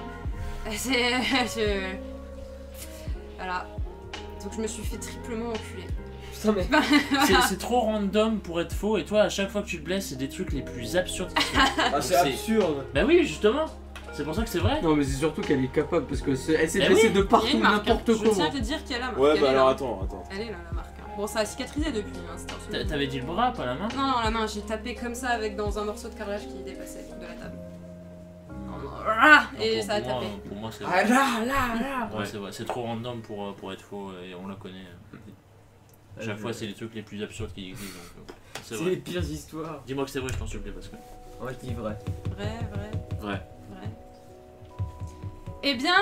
Voilà. Donc je me suis fait triplement enculer. Putain, mais. C'est trop random pour être faux et toi à chaque fois que tu te blesses c'est des trucs les plus absurdes qui se Ah, c'est C'est- absurde. Bah oui justement. C'est pour ça que c'est vrai. Non, mais c'est surtout qu'elle est capable parce que elle s'est Eh blessée oui, de Il y a partout, une marque. n'importe Je tiens comment. à te dire qu'il y a la marque. Ouais, Elle bah est alors là. attends. Elle est là, la marque. Hein. Bon, ça a cicatrisé depuis, hein, c'était un souvenir. T'avais dit le bras, pas la main. Non, non, la main, j'ai tapé comme ça avec dans un morceau de carrelage qui dépassait de la table. Et Non, ça a pour moi- tapé. Pour moi c'est Ah vrai. là. Ouais, c'est vrai, c'est trop random pour être faux et on la connaît. À chaque fois c'est les trucs les plus absurdes qui existent donc c'est C'est les vrai. pires histoires. Dis-moi que c'est vrai je t'en supplie parce que. Ouais, je dis vrai. Vrai. Vrai. Eh bien,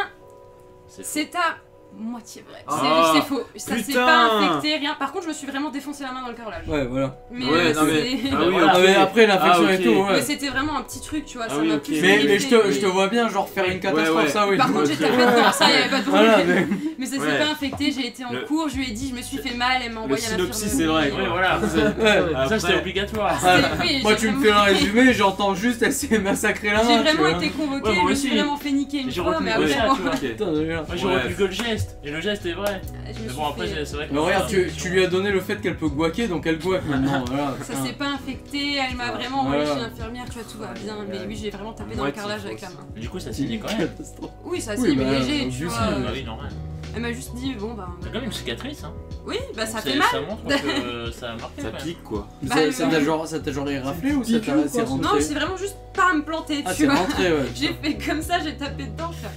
C'est faux. C'est à moitié vrai. Ah, C'est faux. Ça s'est putain. pas infecté, rien. Par contre, je me suis vraiment défoncé la main dans le carrelage. Ouais, voilà. Mais Ouais, non, mais- c'est- Ah oui, Voilà. Ah, mais après l'infection Ah, ok. et tout, Mais ouais. c'était vraiment un petit truc, tu vois. Ah Ça oui, m'a ok. plus Mais fait je l'effet. te vois bien, genre faire une catastrophe, Ouais, ouais. ça, oui. Par contre, j'ai tapé dedans, ça, y'avait pas de Voilà, problème. mais. Mais ça s'est Ouais. pas infecté, j'ai été en Le- cours, je lui ai dit, je me suis fait mal, elle m'a Le envoyé à synopsis, l'infirmerie. c'est vrai. Ouais, voilà. Ouais. Ça, Après- c'était obligatoire. Ah, Oui, Moi, j'ai tu me fais un vraiment- résumé, j'entends juste, elle s'est massacrée la main. J'ai tu vraiment vois. été convoquée, Ouais, moi je me suis aussi. vraiment fait niquer une J'ai fois, retenu mais que après, ça, bon, tu vois. Ok. Putain, regarde. Moi, j'ai Ouais. retenu que le geste. Et le geste est vrai. je me Mais suis bon, après, fait- c'est vrai que. Mais regarde, tu lui as donné le fait qu'elle peut guaquer, donc elle guaque maintenant. Voilà. Ça s'est pas infecté, elle m'a vraiment envoyé chez l'infirmière, tu vois, tout va bien. Mais oui, j'ai vraiment tapé dans le Moitié carrelage fausse. avec la main. Du coup, ça saignait quand même. Catastrophe. Oui, ça Oui, c'est bah, léger, tu obviously, vois. Bah oui, normal. Elle m'a juste dit, bon bah. T'as quand même une cicatrice, hein. Oui, bah ça C'est- fait mal. Ça montre que ça a marqué. Ça quand même. pique quoi. Bah, Ça t'a genre éraflé ou ça t'a c'est rentré? Non, c'est vraiment juste pas à me planter, Ah, tu c'est vois. rentré, ouais. J'ai fait comme ça, j'ai tapé dedans, frère.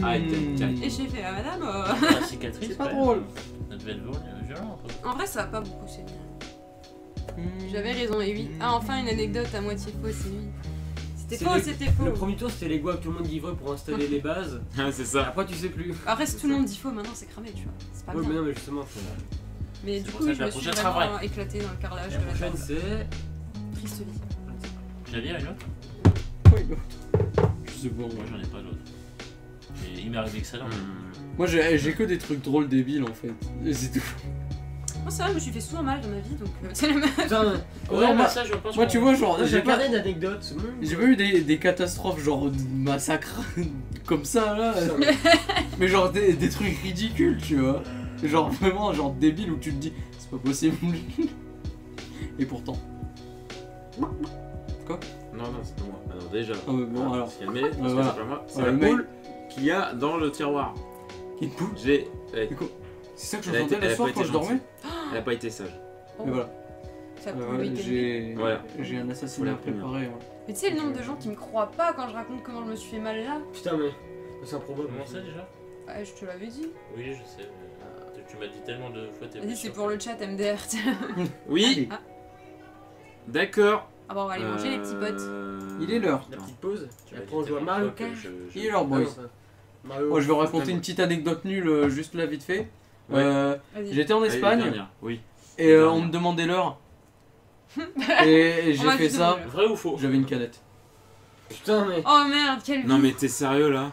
Aïe, aïe, aïe. Et j'ai fait, ah madame. La cicatrice. C'est pas ouais. drôle. Ça devait être violent un peu. En vrai, ça va pas beaucoup, c'est bien. J'avais raison, et oui. Ah, enfin, une anecdote à moitié fausse, et oui. C'était faux, c'était Le faux. premier tour, c'était les gouacs, tout le monde livrait pour installer les bases. Ah, c'est Et ça. après, tu sais plus. Après, si tout le monde dit faux, maintenant c'est cramé, tu vois. C'est pas Ouais, mais bien. non, mais justement, Mais C'est du pour coup, ça oui, que je la me suis prochaine sera vraiment éclaté dans le carrelage la de la prochaine, table. c'est. Triste vie. J'avais une autre. Oui, je sais pas, Moi, moi. j'en ai pas d'autres. Et il m'est arrivé que ça, non. Moi, j'ai que des trucs drôles débiles en fait. Et c'est tout. Moi, c'est vrai, je me suis fait souvent mal dans ma vie, donc c'est le même. Putain, Ouais, moi- bah ça, je pense. Moi, tu vois, genre, j'ai j'ai pas. regardé une anecdote. c'est bon. J'ai pas eu des catastrophes genre de massacres comme ça là, mais genre des trucs ridicules, tu vois. Genre vraiment genre débile où tu te dis c'est pas possible. Et pourtant. Non, non, c'est pas moi. Alors déjà. Ah ouais, bon, alors. Se calmer, parce que voilà. c'est pas moi. C'est Ouais, la le mec- poule qu'il y a dans le tiroir. Une poule. J'ai. C'est ça que je Elle a été- sentais elle le a soir pas quand été je dormais. Elle a pas été sage. Et voilà. Ça peut Ouais, le week-end. j'ai un assassinat Faut la prévenir. préparé. Ouais. Mais tu sais, le nombre de gens qui me croient pas quand je raconte comment je me suis fait mal là. Putain, mais. C'est improbable. Comment ça déjà? Ouais, je te l'avais dit. Oui, je sais. Tu m'as dit tellement de fois tes Vas-y, c'est pour le chat MDR. Oui. Ah. D'accord. Ah bon, on va aller manger les petits potes. Il est l'heure. La petite pause. Tu Et m'as après, dit on joue à tellement Mario de fois Kart. que Il est l'heure, Ah, boys. non, ça. Mario. Moi, je vais raconter une petite anecdote nulle juste là vite fait. Ouais. Vas-y. J'étais en Allez, Espagne dernière. Oui. et on me demandait l'heure. Et On j'ai va fait juste ça. demander. Vrai ou faux? J'avais une canette. Putain, mais. Oh merde, quelle vie. Non, mais t'es sérieux là?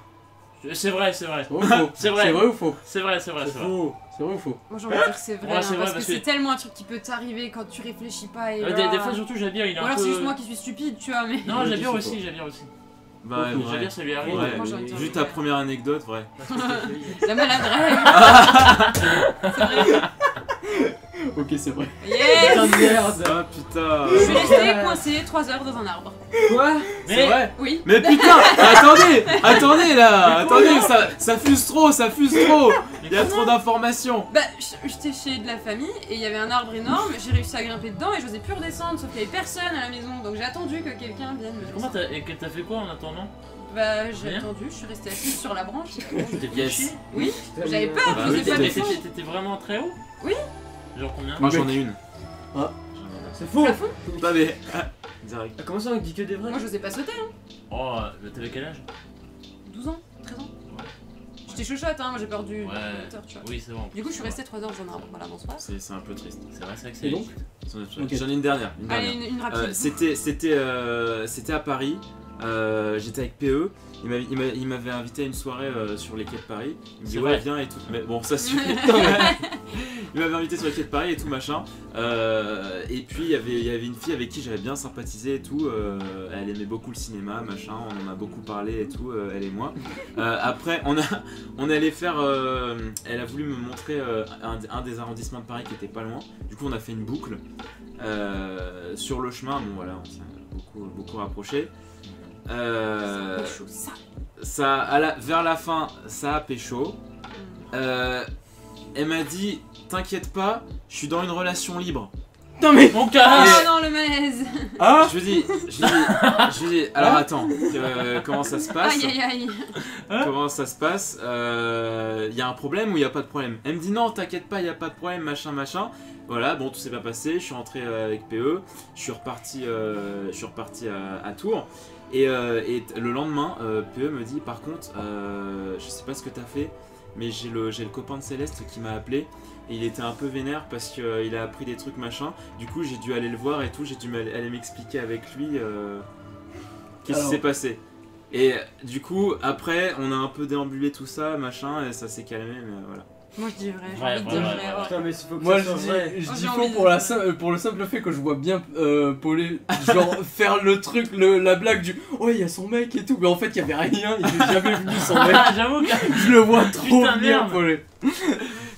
C'est vrai, c'est vrai. C'est vrai ou faux? C'est vrai. C'est vrai ou faux? C'est vrai, c'est vrai, c'est vrai. Faux. C'est vrai ou faux? Moi j'ai envie de dire que c'est vrai, Ouais, c'est hein, vrai, parce que parce que- c'est tellement un truc qui peut t'arriver quand tu réfléchis pas et Des là- fois, surtout, Jabir, il est Ou un alors peu. c'est juste moi qui suis stupide, tu vois, mais. Non, Ouais, Jabir je sais aussi, pas. Jabir aussi. Bah, Faux, ouais. Jabir, ça lui arrive. Ouais, Moi, j'ai envie de dire vu vrai. ta première anecdote, vrai. La maladresse. C'est vrai. Ok, c'est vrai. Yes. Putain de merde. Ah putain. Je suis restée coincée 3 heures dans un arbre. Quoi? C'est vrai? Oui. Mais putain, attendez là, attendez, ça fuse trop, ça fuse trop. Il y a trop d'informations. Bah, j'étais chez de la famille et il y avait un arbre énorme, j'ai réussi à grimper dedans et j'osais plus redescendre, sauf qu'il y avait personne à la maison, donc j'ai attendu que quelqu'un vienne me Comment descendre. t'as fait quoi en attendant? Bah, j'ai Rien. attendu, je suis restée assise sur la branche. T'es fait Yes. chier? Oui, Putain, j'avais mais- peur, Bah je oui, faisais pas t'étais- de son. T'étais vraiment très haut? Oui. Genre combien? Moi j'en ai une. Ah. C'est faux. Plafond. Pas mais. Direct. Ah, comment ça, on dit que des vrais? Moi, j'osais pas sauter, hein. Oh, t'avais quel âge? 12 ans, 13 ans. J'étais chochotte, hein, moi j'ai peur du Ouais. moteur, tu vois. Oui, c'est bon. Du coup, je suis restée 3 heures dans un arbre, voilà, bonsoir. C'est un peu triste. C'est vrai, c'est vrai que Et c'est. donc Ok. J'en ai une dernière. Une dernière. Allez, une rapide. C'était à Paris. J'étais avec PE. Il m'avait invité à une soirée sur les quais de Paris. Il me dit C'est ouais vrai. viens et tout. Mais bon ça suffit. Il m'avait invité sur les quais de Paris et tout machin. Et puis il y avait une fille avec qui j'avais bien sympathisé et tout. Elle aimait beaucoup le cinéma machin. On en a beaucoup parlé et tout. Elle et moi. Après on allait faire. Elle a voulu me montrer un des arrondissements de Paris qui était pas loin. Du coup on a fait une boucle sur le chemin. Bon voilà on s'est beaucoup rapproché. C'est chaud, ça. Vers la fin, ça a pécho. Elle m'a dit, t'inquiète pas, je suis dans une relation libre. Putain, mais. Mon Oh cas. non, le malaise. Ah Je lui dis, alors attends, comment ça se passe? Aïe aïe aïe. Comment ça se passe? Y a un problème ou y a pas de problème? Elle me dit non, t'inquiète pas, y a pas de problème, machin, machin. Voilà, bon, tout s'est pas passé. Je suis rentré avec PE, je suis reparti à Tours. Et le lendemain, PE me dit par contre, je sais pas ce que t'as fait, mais j'ai le copain de Céleste qui m'a appelé. Et il était un peu vénère parce qu'il a appris des trucs machin. Du coup, j'ai dû aller le voir et tout. J'ai dû aller m'expliquer avec lui qu'est-ce qui s'est passé. Et du coup, après, on a un peu déambulé tout ça, machin, et ça s'est calmé, mais voilà. Moi je dis vrai, j'ai Vrai, envie de dire vrai, vrai. vrai. ouais. Putain, mais il faut que Moi ça je soit vrai. dis Oh, faux j'ai envie pour le simple fait que je vois bien Paulé genre faire le truc, la blague du ouais il y a son mec et tout, mais en fait il y avait rien, il est jamais venu son mec. Ah, j'avoue que. Je le vois trop Putain, bien merde. Paulé.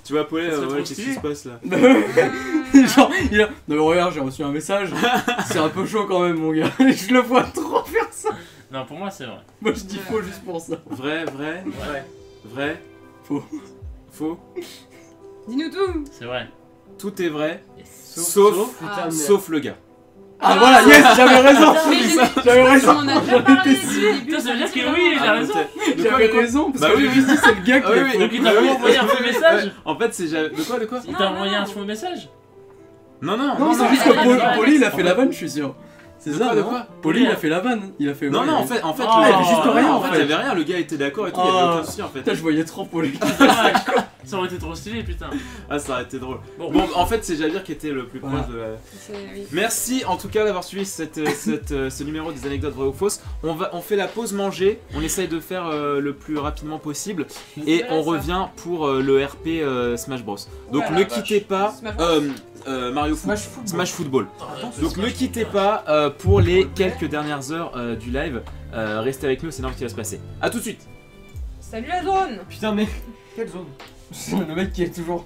Tu vois, Paulé, Ça serait ouais, trop qu'est-ce qui stylé. se passe là? Genre il a non mais regarde j'ai reçu un message, c'est un peu chaud quand même mon gars. Je le vois trop faire ça. Non, pour moi, c'est vrai. Moi je dis faux juste pour ça. Vrai, vrai, Ouais. vrai, Faux. faux. Dis-nous tout. C'est vrai. Tout est vrai, Yes. sauf, Putain, mais- sauf le gars. Ah voilà yes j'avais raison. Mais J'avais raison. on a déjà parlé dessus au début. Ça veut dire que vraiment- oui, il a raison. De quoi, J'avais de quoi? raison parce Bah que oui, je me suis dit c'est le gars qui Ah oui, est oui, faux. Donc il t'a vraiment envoyé un faux message. En fait, c'est jamais. De quoi? Il t'a envoyé un faux message. Non, non, Non, c'est juste non, que non, Paul, non, Pauli, il a en fait fait- la vanne, je suis sûr. C'est De ça, quoi, de non quoi Pauli, il a fait la vanne. Il a fait. Non, ouais, non, en il- fait, Oh, le- il y avait juste rien, en il fait. y avait rien, le gars était d'accord et tout, il y avait Oh. aucun souci en fait. Putain, je voyais trop Pauli. Ça aurait été trop stylé, putain. Ah, ça aurait été drôle. Bon, Bon, en fait, c'est Javier qui était le plus Voilà. proche de la. C'est- oui. Merci en tout cas d'avoir suivi ce numéro des anecdotes vraies ou fausses. On fait la pause manger, on essaye de faire le plus rapidement possible et on revient pour le RP Smash Bros. Donc Voilà, ne quittez pas Smash Bros. Mario Foot. Smash Football. Attention, Donc ne quittez pas pour les quelques dernières heures du live. Restez avec nous, c'est énorme ce qui va se passer. A tout de suite. Salut la zone. Putain, mais. Quelle zone? Le mec qui est toujours.